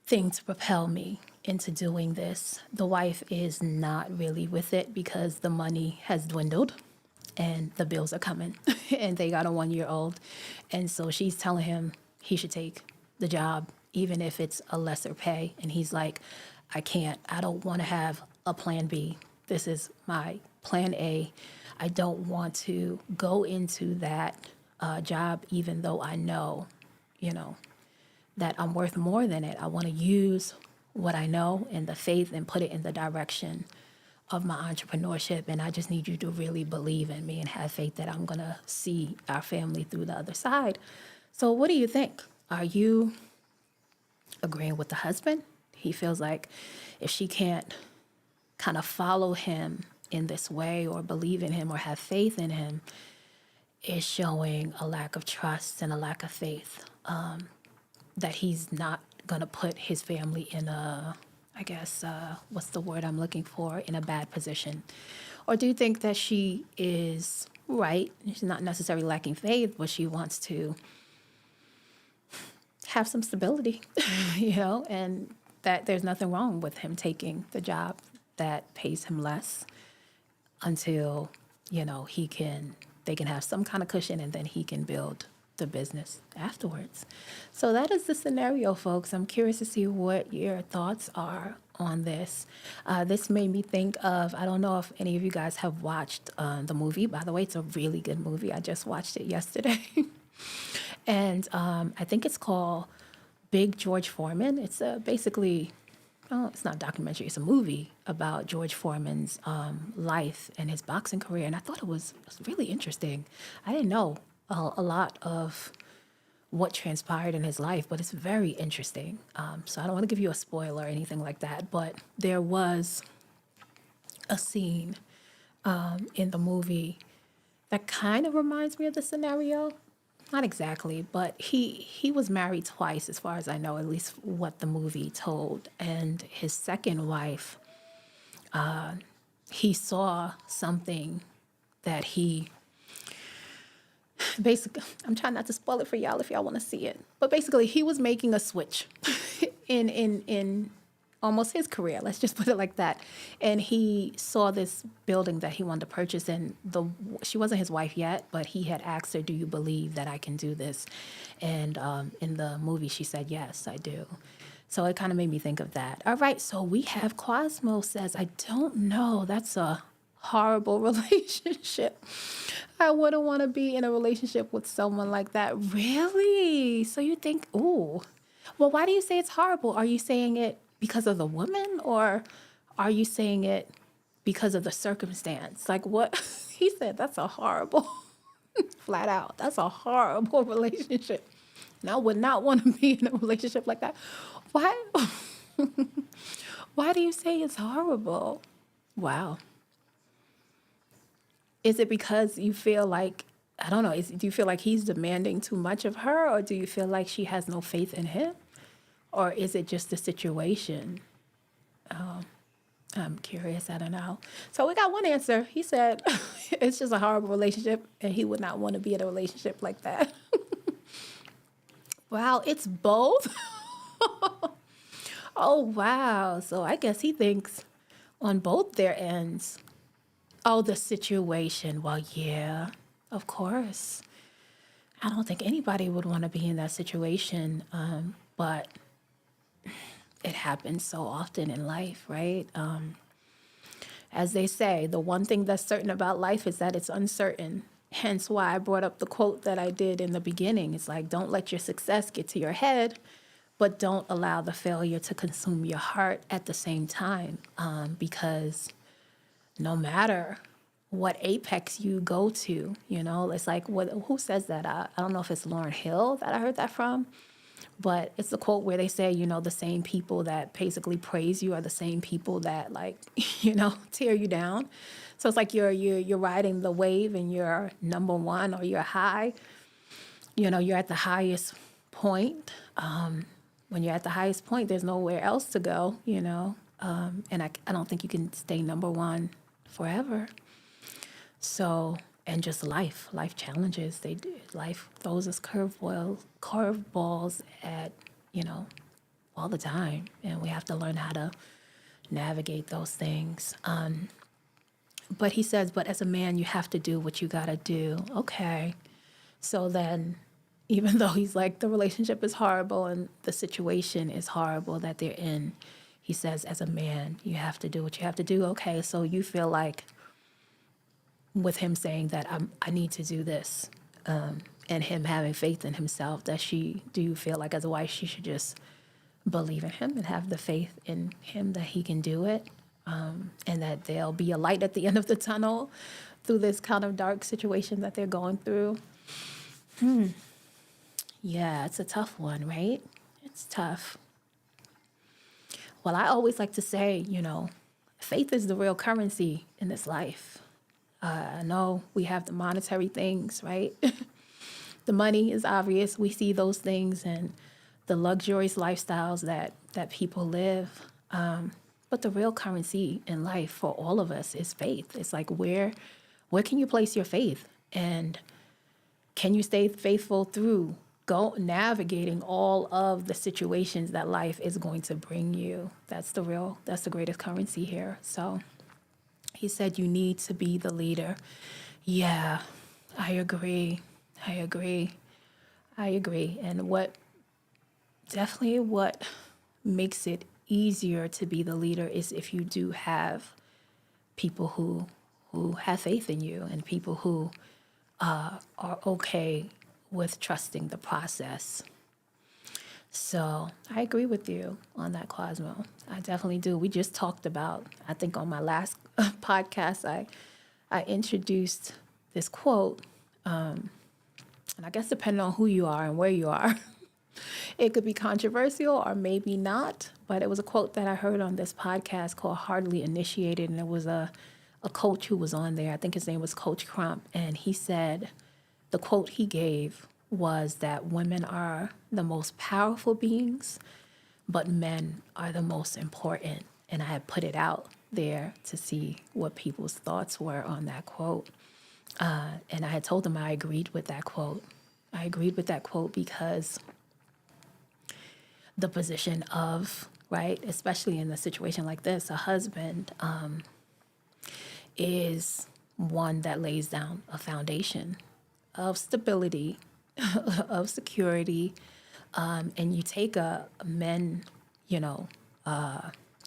thing to propel me into doing this. The wife is not really with it because the money has dwindled and the bills are coming and they got a 1-year-old. And so she's telling him he should take the job, even if it's a lesser pay. And he's like, I can't. I don't want to have a plan B. This is my plan A. I don't want to go into that job, even though I know, that I'm worth more than it. I want to use what I know and the faith and put it in the direction of my entrepreneurship. And I just need you to really believe in me and have faith that I'm going to see our family through the other side. So what do you think? Are you agreeing with the husband? He feels like if she can't kind of follow him in this way or believe in him or have faith in him, is showing a lack of trust and a lack of faith, that he's not going to put his family in a, I guess, what's the word I'm looking for, in a bad position? Or do you think that she is right? She's not necessarily lacking faith, but she wants to have some stability, and that there's nothing wrong with him taking the job that pays him less until, they can have some kind of cushion and then he can build the business afterwards. So that is the scenario, folks. I'm curious to see what your thoughts are on this. This made me think of, I don't know if any of you guys have watched the movie. By the way, it's a really good movie. I just watched it yesterday. And I think it's called Big George Foreman. It's basically, it's not a documentary, it's a movie about George Foreman's life and his boxing career. And I thought it was really interesting. I didn't know a lot of what transpired in his life, but it's very interesting. So I don't want to give you a spoiler or anything like that, but there was a scene in the movie that kind of reminds me of the scenario. Not exactly, but he was married twice, as far as I know, at least what the movie told. And his second wife, he saw something that he basically, I'm trying not to spoil it for y'all if y'all want to see it, but basically he was making a switch in almost his career, let's just put it like that. And he saw this building that he wanted to purchase, and she wasn't his wife yet, but he had asked her, do you believe that I can do this? And in the movie, she said, yes, I do. So it kind of made me think of that. All right, so we have Cosmo says, I don't know, that's a horrible relationship. I wouldn't want to be in a relationship with someone like that. Really? So you think, ooh. Well, why do you say it's horrible? Are you saying it because of the woman, or are you saying it because of the circumstance? Like what he said, that's a horrible, flat out, that's a horrible relationship. And I would not want to be in a relationship like that. Why? Why do you say it's horrible? Wow. Is it because you feel like, I don't know, do you feel like he's demanding too much of her, or do you feel like she has no faith in him? Or is it just the situation? I'm curious. I don't know. So we got one answer. He said it's just a horrible relationship and he would not want to be in a relationship like that. Wow, it's both? Oh, wow. So I guess he thinks on both their ends. Oh, the situation. Well, yeah, of course. I don't think anybody would want to be in that situation, but it happens so often in life, right? As they say, the one thing that's certain about life is that it's uncertain. Hence why I brought up the quote that I did in the beginning. It's like, don't let your success get to your head, but don't allow the failure to consume your heart at the same time. Because no matter what apex you go to. It's like, who says that? I don't know if it's Lauryn Hill that I heard that from, but it's a quote where they say, the same people that basically praise you are the same people that like, tear you down. So it's like you're riding the wave and you're number one or you're high. You're at the highest point. When you're at the highest point, there's nowhere else to go, and I don't think you can stay number one forever. So, and just life challenges. Life throws us curveballs at, all the time. And we have to learn how to navigate those things. But he says, but as a man, you have to do what you got to do. Okay. So then, even though he's like, the relationship is horrible and the situation is horrible that they're in, he says, as a man, you have to do what you have to do. Okay. So you feel like, with him saying that I need to do this, and him having faith in himself, do you feel like as a wife she should just believe in him and have the faith in him that he can do it, and that there'll be a light at the end of the tunnel through this kind of dark situation that they're going through? Yeah, it's a tough one, right? It's tough. Well, I always like to say, faith is the real currency in this life. I know we have the monetary things, right? The money is obvious. We see those things and the luxurious lifestyles that people live. But the real currency in life for all of us is faith. It's like, where can you place your faith? And can you stay faithful through navigating all of the situations that life is going to bring you? That's the greatest currency here. So he said, you need to be the leader. Yeah, I agree. And what makes it easier to be the leader is if you do have people who have faith in you and people who are okay with trusting the process. So I agree with you on that, Cosmo. I definitely do. We just talked about, I think on my last podcast, I introduced this quote. And I guess depending on who you are and where you are, it could be controversial or maybe not. But it was a quote that I heard on this podcast called Hardly Initiated. And it was a coach who was on there. I think his name was Coach Crump. And he said, the quote he gave was that women are the most powerful beings, but men are the most important. And I had put it out there to see what people's thoughts were on that quote. And I had told them I agreed with that quote. I agreed with that quote because the position of, right, especially in a situation like this, a husband is one that lays down a foundation of stability, of security, and you take men, and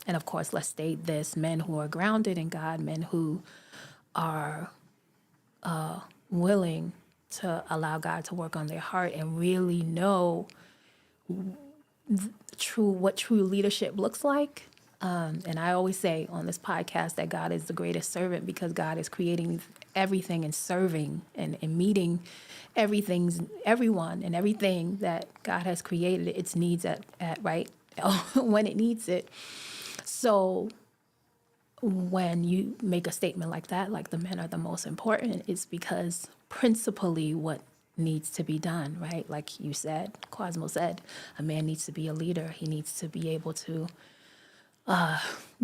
of course, let's state this, men who are grounded in God, men who are willing to allow God to work on their heart and really know what true leadership looks like. And I always say on this podcast that God is the greatest servant because God is creating everything and serving and meeting everyone and everything that God has created its needs at right when it needs it. So when you make a statement like that, like the men are the most important, it's because principally what needs to be done, right? Like you said, Cosmo said, a man needs to be a leader. He needs to be able to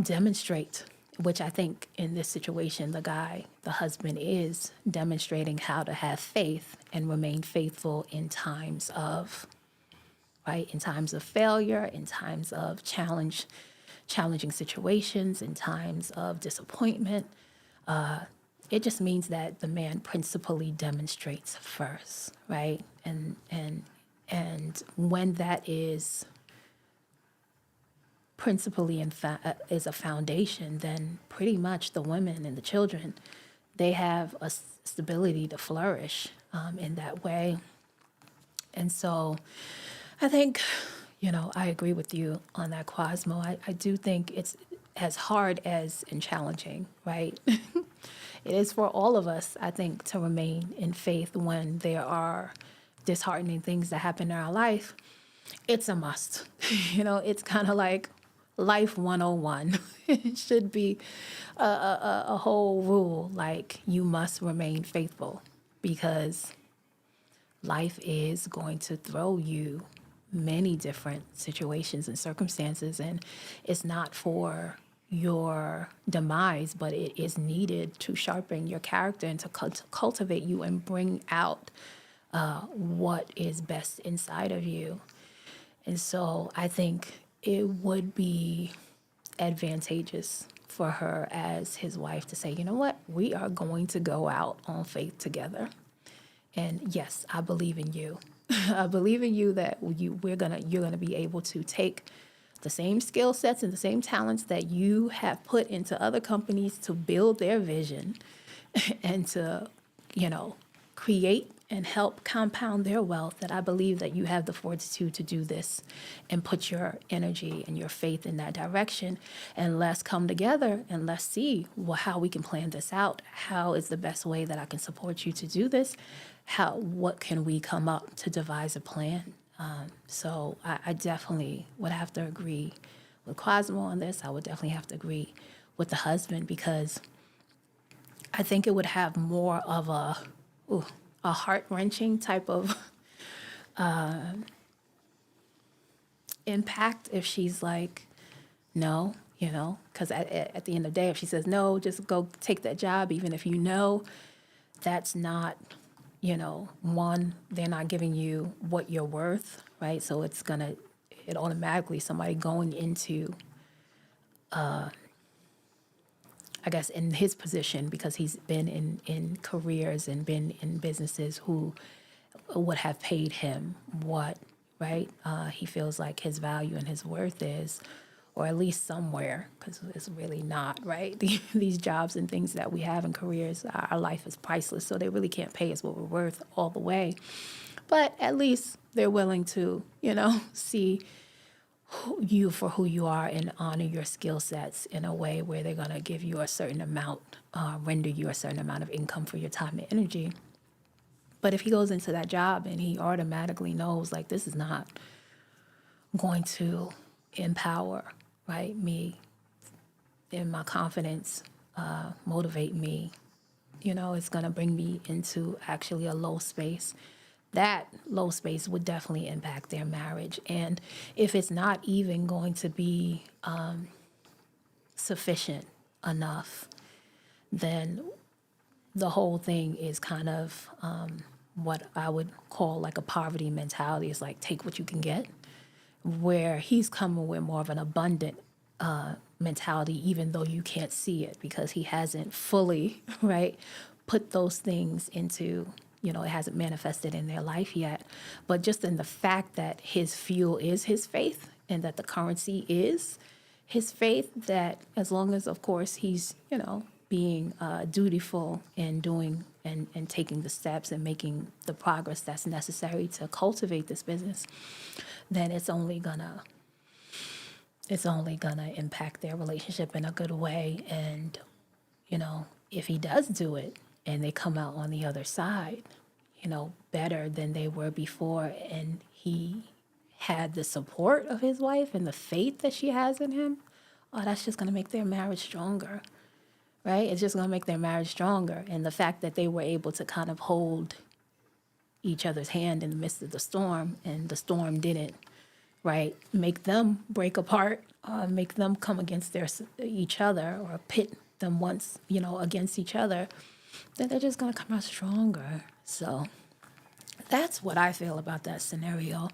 demonstrate, which I think in this situation, the husband is demonstrating how to have faith and remain faithful in times of, right? In times of failure, in times of challenging situations, in times of disappointment. It just means that the man principally demonstrates first, right? And when that is principally is a foundation, then pretty much the women and the children, they have a stability to flourish in that way. And so I think, I agree with you on that, Cosmo. I do think as hard as and challenging, right? It is for all of us, I think, to remain in faith when there are disheartening things that happen in our life. It's a must. It's kind of like life 101. It should be a whole rule, like you must remain faithful because life is going to throw you many different situations and circumstances, and it's not for your demise, but it is needed to sharpen your character and to cultivate you and bring out what is best inside of you. And so I think it would be advantageous for her as his wife to say, you know what, we are going to go out on faith together. And yes, I believe in you. I believe in you that you're gonna be able to take the same skill sets and the same talents that you have put into other companies to build their vision and to, create and help compound their wealth, that I believe that you have the fortitude to do this and put your energy and your faith in that direction. And let's come together and let's see how we can plan this out. How is the best way that I can support you to do this? What can we come up to devise a plan? So I definitely would have to agree with Cosmo on this. I would definitely have to agree with the husband, because I think it would have more of a heart-wrenching type of impact if she's like, no, because at the end of the day, if she says, no, just go take that job, even if that's not, one, they're not giving you what you're worth, right? So it automatically, somebody going into, I guess, in his position, because he's been in careers and been in businesses who would have paid him what, right? He feels like his value and his worth is, or at least somewhere, because it's really not, right? These jobs and things that we have in careers, our life is priceless, so they really can't pay us what we're worth all the way. But at least they're willing to, see you for who you are and honor your skill sets in a way where they're going to give you a certain amount, render you a certain amount of income for your time and energy. But if he goes into that job and he automatically knows, like, this is not going to empower, right, me and my confidence, motivate me, it's going to bring me into actually a low space. That low space would definitely impact their marriage. And if it's not even going to be sufficient enough, then the whole thing is kind of what I would call like a poverty mentality. It's like, take what you can get, where he's coming with more of an abundant mentality, even though you can't see it because he hasn't fully, right, put those things into, it hasn't manifested in their life yet. But just in the fact that his fuel is his faith and that the currency is his faith, that as long as, of course, he's, being dutiful and doing and taking the steps and making the progress that's necessary to cultivate this business, then it's only gonna impact their relationship in a good way. And, if he does do it and they come out on the other side, better than they were before, and he had the support of his wife and the faith that she has in him, that's just going to make their marriage stronger, right? It's just going to make their marriage stronger. And the fact that they were able to kind of hold each other's hand in the midst of the storm, and the storm didn't, right, make them break apart, make them come against each other, or pit them once, against each other, then they're just going to come out stronger. So that's what I feel about that scenario.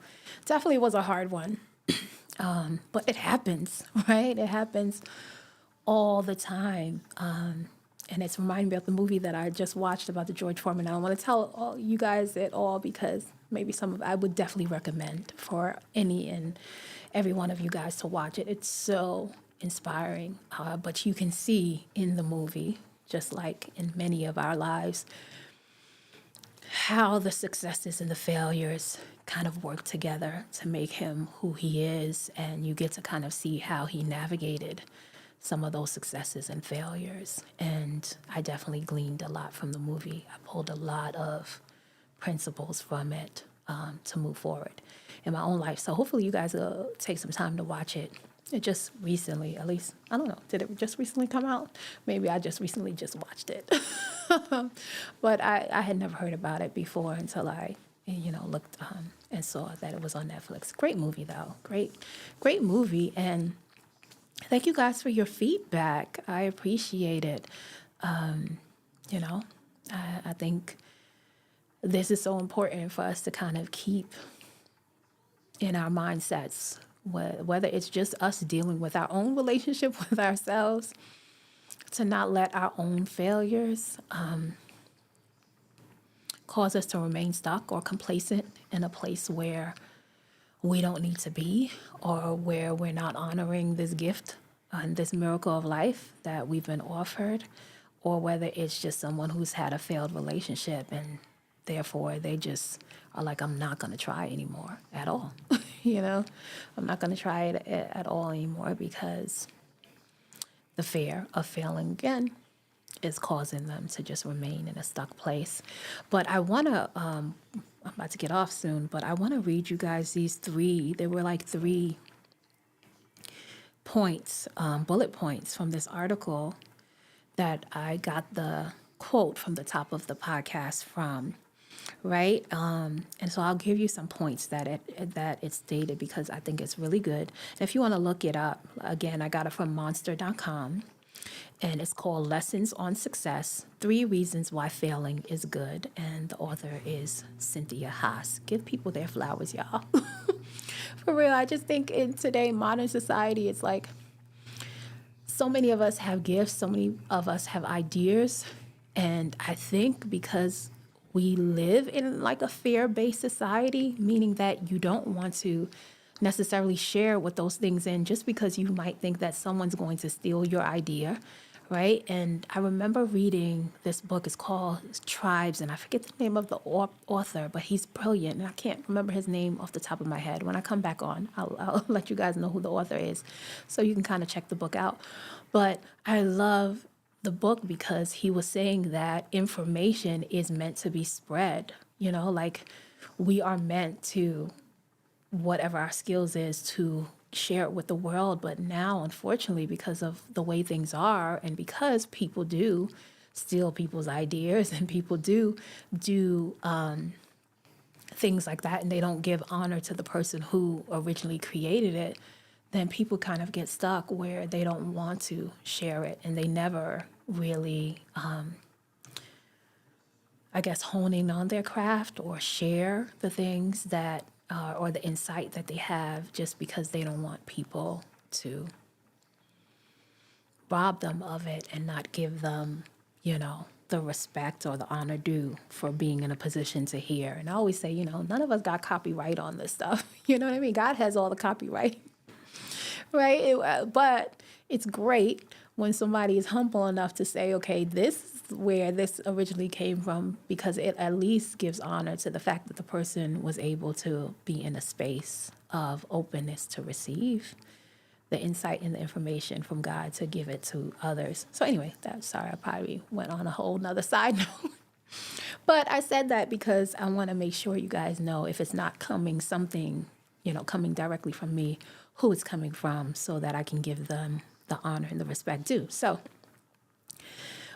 Definitely was a hard one, but it happens, right? It happens all the time. And it's reminding me of the movie that I just watched about the George Foreman. I don't want to tell all you guys it all, because maybe I would definitely recommend for any and every one of you guys to watch it. It's so inspiring. But you can see in the movie, just like in many of our lives, how the successes and the failures kind of work together to make him who he is. And you get to kind of see how he navigated some of those successes and failures. And I definitely gleaned a lot from the movie. I pulled a lot of principles from it to move forward in my own life. So hopefully you guys will take some time to watch it. It just recently, at least, I don't know, did it just recently come out? Maybe I just recently just watched it. But I had never heard about it before until I, looked and saw that it was on Netflix. Great movie, though. Great movie. And thank you guys for your feedback. I appreciate it. I think this is so important for us to kind of keep in our mindsets, whether it's just us dealing with our own relationship with ourselves, to not let our own failures cause us to remain stuck or complacent in a place where we don't need to be, or where we're not honoring this gift and this miracle of life that we've been offered, or whether it's just someone who's had a failed relationship and therefore they just are like, I'm not going to try anymore at all. I'm not going to try it at all anymore because the fear of failing again is causing them to just remain in a stuck place. But I want to, I'm about to get off soon, but I want to read you guys these three. There were like 3 points, bullet points from this article that I got the quote from the top of the podcast from, right? And so I'll give you some points that it stated because I think it's really good. And if you want to look it up, again, I got it from monster.com. And it's called Lessons on Success, 3 Reasons Why Failing is Good. And the author is Cynthia Haas. Give people their flowers, y'all. For real, I just think in today, modern society, it's like so many of us have gifts, so many of us have ideas. And I think because we live in like a fear-based society, meaning that you don't want to necessarily share what those things in just because you might think that someone's going to steal your idea, right? And I remember reading this book. It's called Tribes, and I forget the name of the author, but he's brilliant, and I can't remember his name off the top of my head. When I come back on, I'll let you guys know who the author is so you can kind of check the book out. But I love the book because he was saying that information is meant to be spread, like we are meant to, whatever our skills is, to share it with the world. But now, unfortunately, because of the way things are, and because people do steal people's ideas and people do things like that, and they don't give honor to the person who originally created it, then people kind of get stuck where they don't want to share it, and they never really, hone in on their craft or share the things that or the insight that they have, just because they don't want people to rob them of it and not give them, the respect or the honor due for being in a position to hear. And I always say, none of us got copyright on this stuff. You know what I mean? God has all the copyright, right? But it's great when somebody is humble enough to say, okay, this is where this originally came from, because it at least gives honor to the fact that the person was able to be in a space of openness to receive the insight and the information from God to give it to others. So anyway, sorry, I probably went on a whole nother side note. But I said that because I want to make sure you guys know, if it's not coming directly from me, who it's coming from, so that I can give them the honor and the respect due. So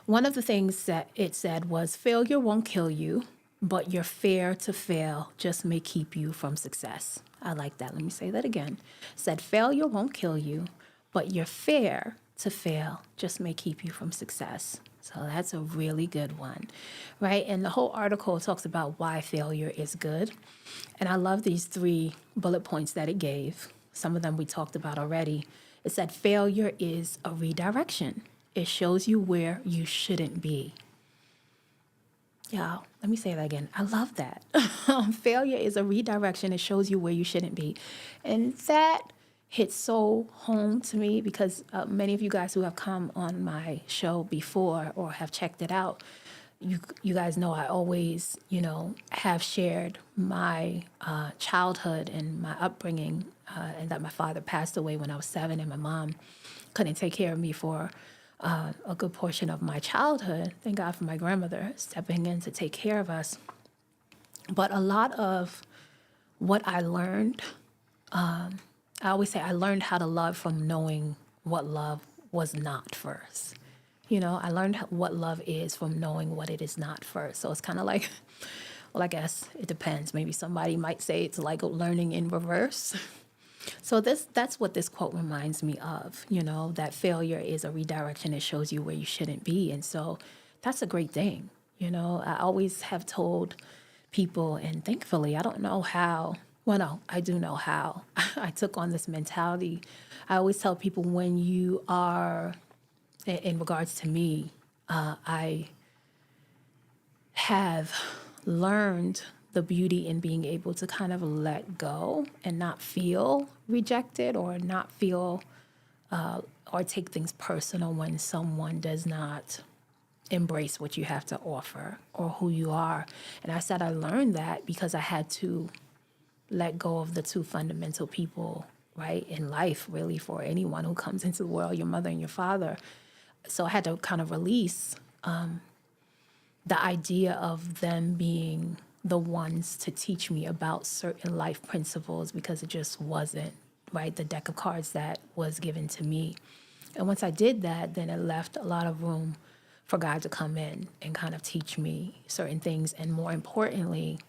one of the things that it said was, failure won't kill you, but your fear to fail just may keep you from success. I like that. Let me say that again. It said, failure won't kill you, but your fear to fail just may keep you from success. So that's a really good one, right? And the whole article talks about why failure is good. And I love these 3 bullet points that it gave. Some of them we talked about already. It said, failure is a redirection. It shows you where you shouldn't be. Y'all, let me say that again. I love that. Failure is a redirection. It shows you where you shouldn't be. And that hits so home to me because many of you guys who have come on my show before or have checked it out, you guys know I always, have shared my childhood and my upbringing, and that my father passed away when I was 7, and my mom couldn't take care of me for a good portion of my childhood. Thank God for my grandmother stepping in to take care of us. But a lot of what I learned, I always say I learned how to love from knowing what love was not first. I learned what love is from knowing what it is not first. So it's kind of like, well, I guess it depends. Maybe somebody might say it's like learning in reverse. So that's what this quote reminds me of, that failure is a redirection. It shows you where you shouldn't be. And so that's a great thing. I always have told people, and thankfully, I don't know how. Well, no, I do know how. I took on this mentality. I always tell people when you are, in regards to me, I have learned the beauty in being able to kind of let go and not feel rejected or not feel or take things personal when someone does not embrace what you have to offer or who you are. And I said I learned that because I had to let go of the two fundamental people, right, in life, really, for anyone who comes into the world, your mother and your father. So I had to kind of release the idea of them being the ones to teach me about certain life principles because it just wasn't, right, the deck of cards that was given to me. And once I did that, then it left a lot of room for God to come in and kind of teach me certain things. And more importantly,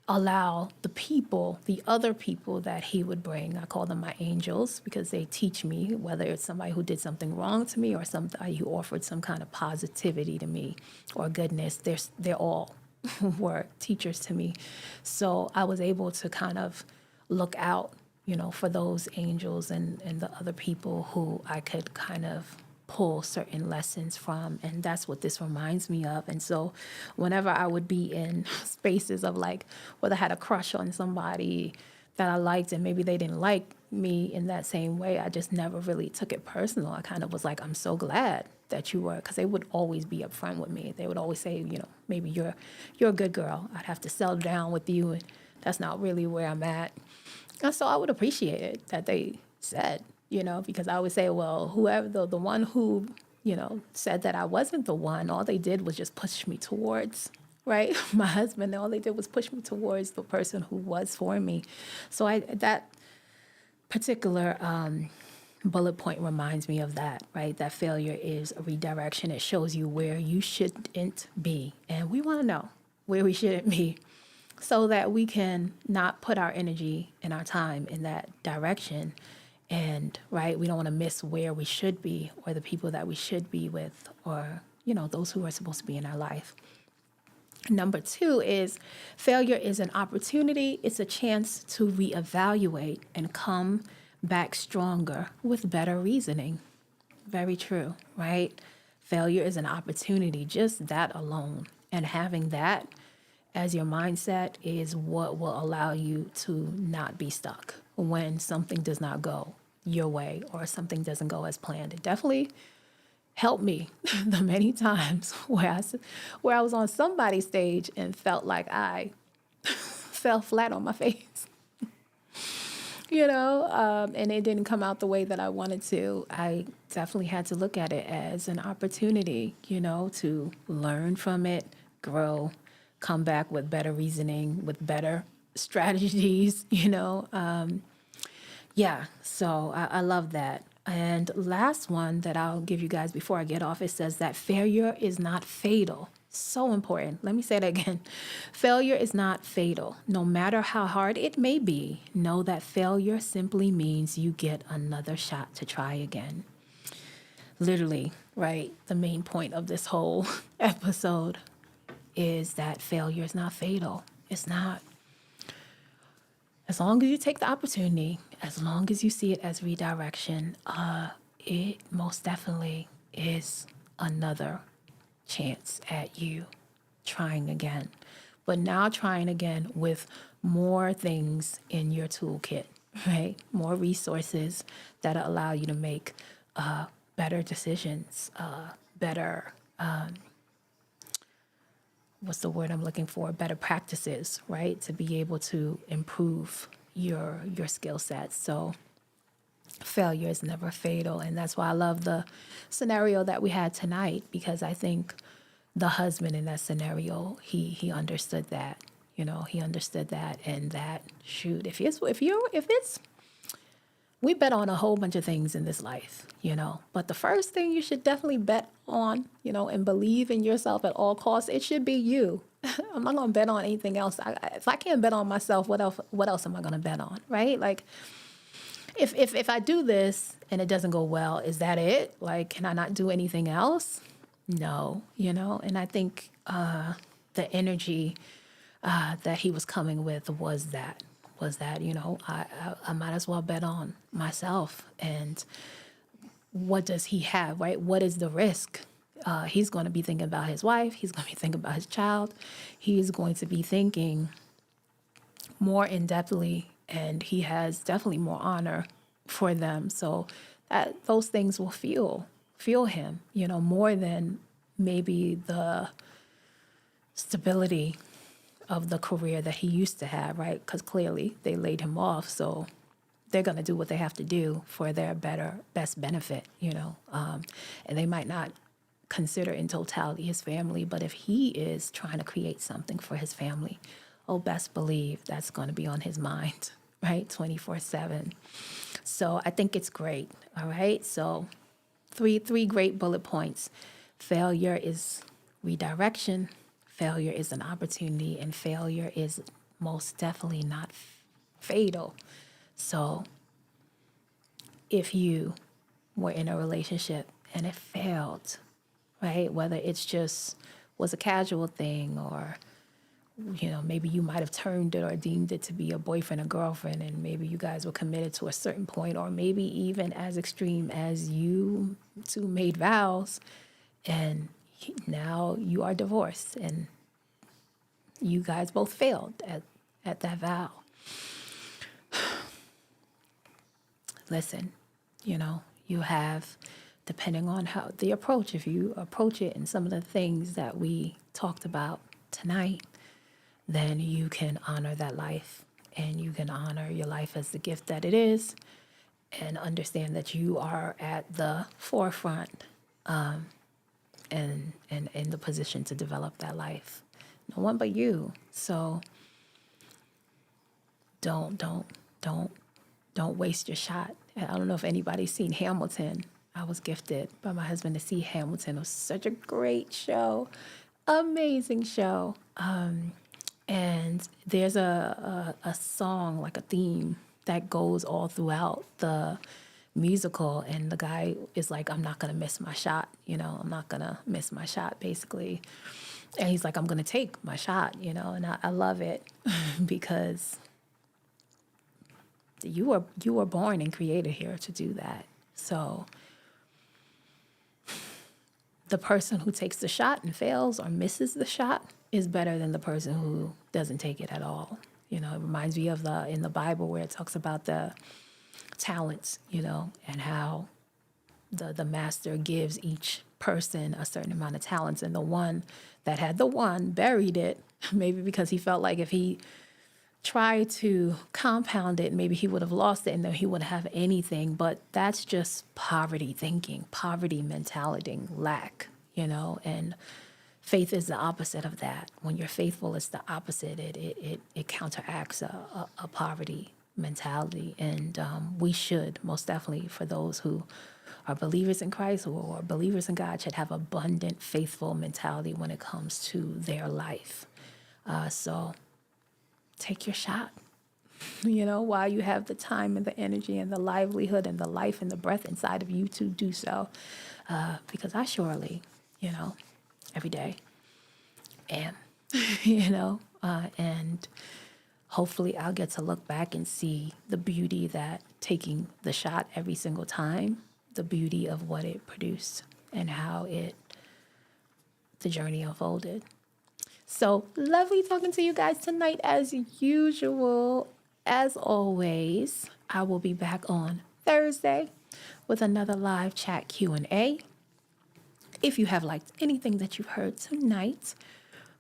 allow the other people that he would bring, I call them my angels because they teach me, whether it's somebody who did something wrong to me or somebody who offered some kind of positivity to me or goodness, they're all were teachers to me. So I was able to kind of look out, for those angels and the other people who I could kind of pull certain lessons from. And that's what this reminds me of. And so whenever I would be in spaces of like, whether I had a crush on somebody that I liked and maybe they didn't like me in that same way, I just never really took it personal. I kind of was like, I'm so glad that you were, because they would always be upfront with me. They would always say, maybe you're a good girl. I'd have to settle down with you, and that's not really where I'm at. And so I would appreciate it that they said, because I would say, well, whoever the one who, said that I wasn't the one, all they did was just push me towards, right? My husband, all they did was push me towards the person who was for me. So that particular bullet point reminds me of that, right? That failure is a redirection. It shows you where you shouldn't be. And we want to know where we shouldn't be so that we can not put our energy and our time in that direction. And, right, we don't want to miss where we should be or the people that we should be with or, those who are supposed to be in our life. Number 2 is failure is an opportunity. It's a chance to reevaluate and come back stronger with better reasoning. Very true, right? Failure is an opportunity, just that alone. And having that as your mindset is what will allow you to not be stuck when something does not go your way or something doesn't go as planned. It definitely helped me the many times where I was on somebody's stage and felt like I fell flat on my face, and it didn't come out the way that I wanted to. I definitely had to look at it as an opportunity, to learn from it, grow, come back with better reasoning, with better strategies, so I love that. And last one that I'll give you guys before I get off, it says that failure is not fatal. So important. Let me say that again. Failure is not fatal. No matter how hard it may be, know that failure simply means you get another shot to try again. Literally, right? The main point of this whole episode is that failure is not fatal. It's not. As long as you take the opportunity, as long as you see it as redirection, it most definitely is another chance at you trying again. But now trying again with more things in your toolkit, right? More resources that allow you to make better decisions, better what's the word I'm looking for? Better practices, right? To be able to improve your skill sets. So failure is never fatal. And that's why I love the scenario that we had tonight, because I think the husband in that scenario, he understood that. He understood that, and that, shoot, if it's we bet on a whole bunch of things in this life, but the first thing you should definitely bet on, and believe in yourself at all costs, it should be you. I'm not going to bet on anything else. If I can't bet on myself, what else am I going to bet on? Right? Like, if I do this and it doesn't go well, is that it? Like, can I not do anything else? No, and I think the energy that he was coming with was that, I might as well bet on myself. And what does he have, right? What is the risk? He's going to be thinking about his wife. He's going to be thinking about his child. He's going to be thinking more in-depthly, and he has definitely more honor for them. So that those things will fuel him, more than maybe the stability of the career that he used to have, right? Because clearly they laid him off. So they're going to do what they have to do for their best benefit, and they might not consider in totality his family, but if he is trying to create something for his family, best believe that's going to be on his mind, right? 24/7. So I think it's great. All right. So three great bullet points. Failure is redirection. Failure is an opportunity, and failure is most definitely not fatal. So if you were in a relationship and it failed, right? Whether it's just was a casual thing, or maybe you might have termed it or deemed it to be a boyfriend or girlfriend, and maybe you guys were committed to a certain point, or maybe even as extreme as you two made vows, and now you are divorced, and you guys both failed at that vow. Listen, you have, depending on how the approach, if you approach it in some of the things that we talked about tonight, then you can honor that life, and you can honor your life as the gift that it is, and understand that you are at the forefront, and in the position to develop that life. No one but you. So don't waste your shot. I don't know if anybody's seen Hamilton. I was gifted by my husband to see Hamilton. It was such a great show, amazing show. And there's a song, like a theme, that goes all throughout the musical, and the guy is like, I'm not going to miss my shot, I'm not going to miss my shot, basically. And he's like, I'm going to take my shot, and I love it because you were born and created here to do that. So the person who takes the shot and fails or misses the shot is better than the person who doesn't take it at all. It reminds me of in the Bible where it talks about the talents, and how the master gives each person a certain amount of talents, and the one that had the one buried it, maybe because he felt like if he tried to compound it, maybe he would have lost it and then he wouldn't have anything. But that's just poverty thinking, poverty mentality, lack, and faith is the opposite of that. When you're faithful, it's the opposite. It counteracts a poverty mentality. And we should, most definitely, for those who are believers in Christ or believers in God, should have abundant, faithful mentality when it comes to their life. So take your shot, while you have the time and the energy and the livelihood and the life and the breath inside of you to do so. Because I surely, every day am, and hopefully I'll get to look back and see the beauty that taking the shot every single time, the beauty of what it produced and how the journey unfolded. So lovely talking to you guys tonight as usual. As always, I will be back on Thursday with another live chat Q&A. If you have liked anything that you've heard tonight,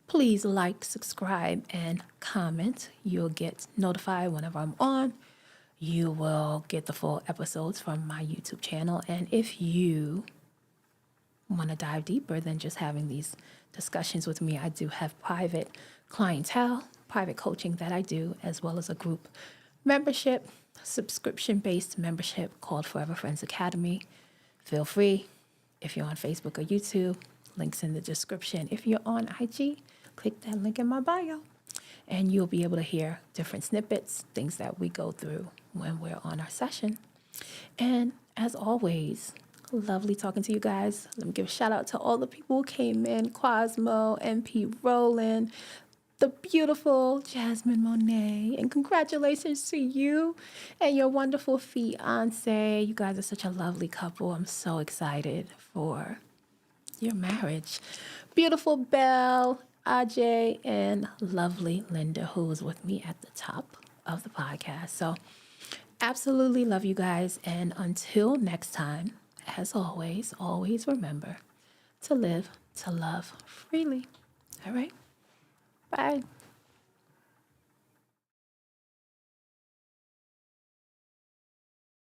please like, subscribe, and comment. You'll get notified whenever I'm on. You will get the full episodes from my YouTube channel. And if you want to dive deeper than just having these discussions with me, I do have private clientele, private coaching that I do, as well as a group membership, subscription-based membership called Forever Friends Academy. Feel free. If you're on Facebook or YouTube, links in the description. If you're on IG, click that link in my bio, and you'll be able to hear different snippets, things that we go through when we're on our session. And as always, lovely talking to you guys. Let me give a shout out to all the people who came in: Quasmo, MP Roland, the beautiful Jasmine Monet, and congratulations to you and your wonderful fiance. You guys are such a lovely couple. I'm so excited for your marriage. Beautiful Belle, Ajay, and lovely Linda, who was with me at the top of the podcast. So absolutely love you guys. And until next time, as always, always remember to live, to love freely. All right? Bye.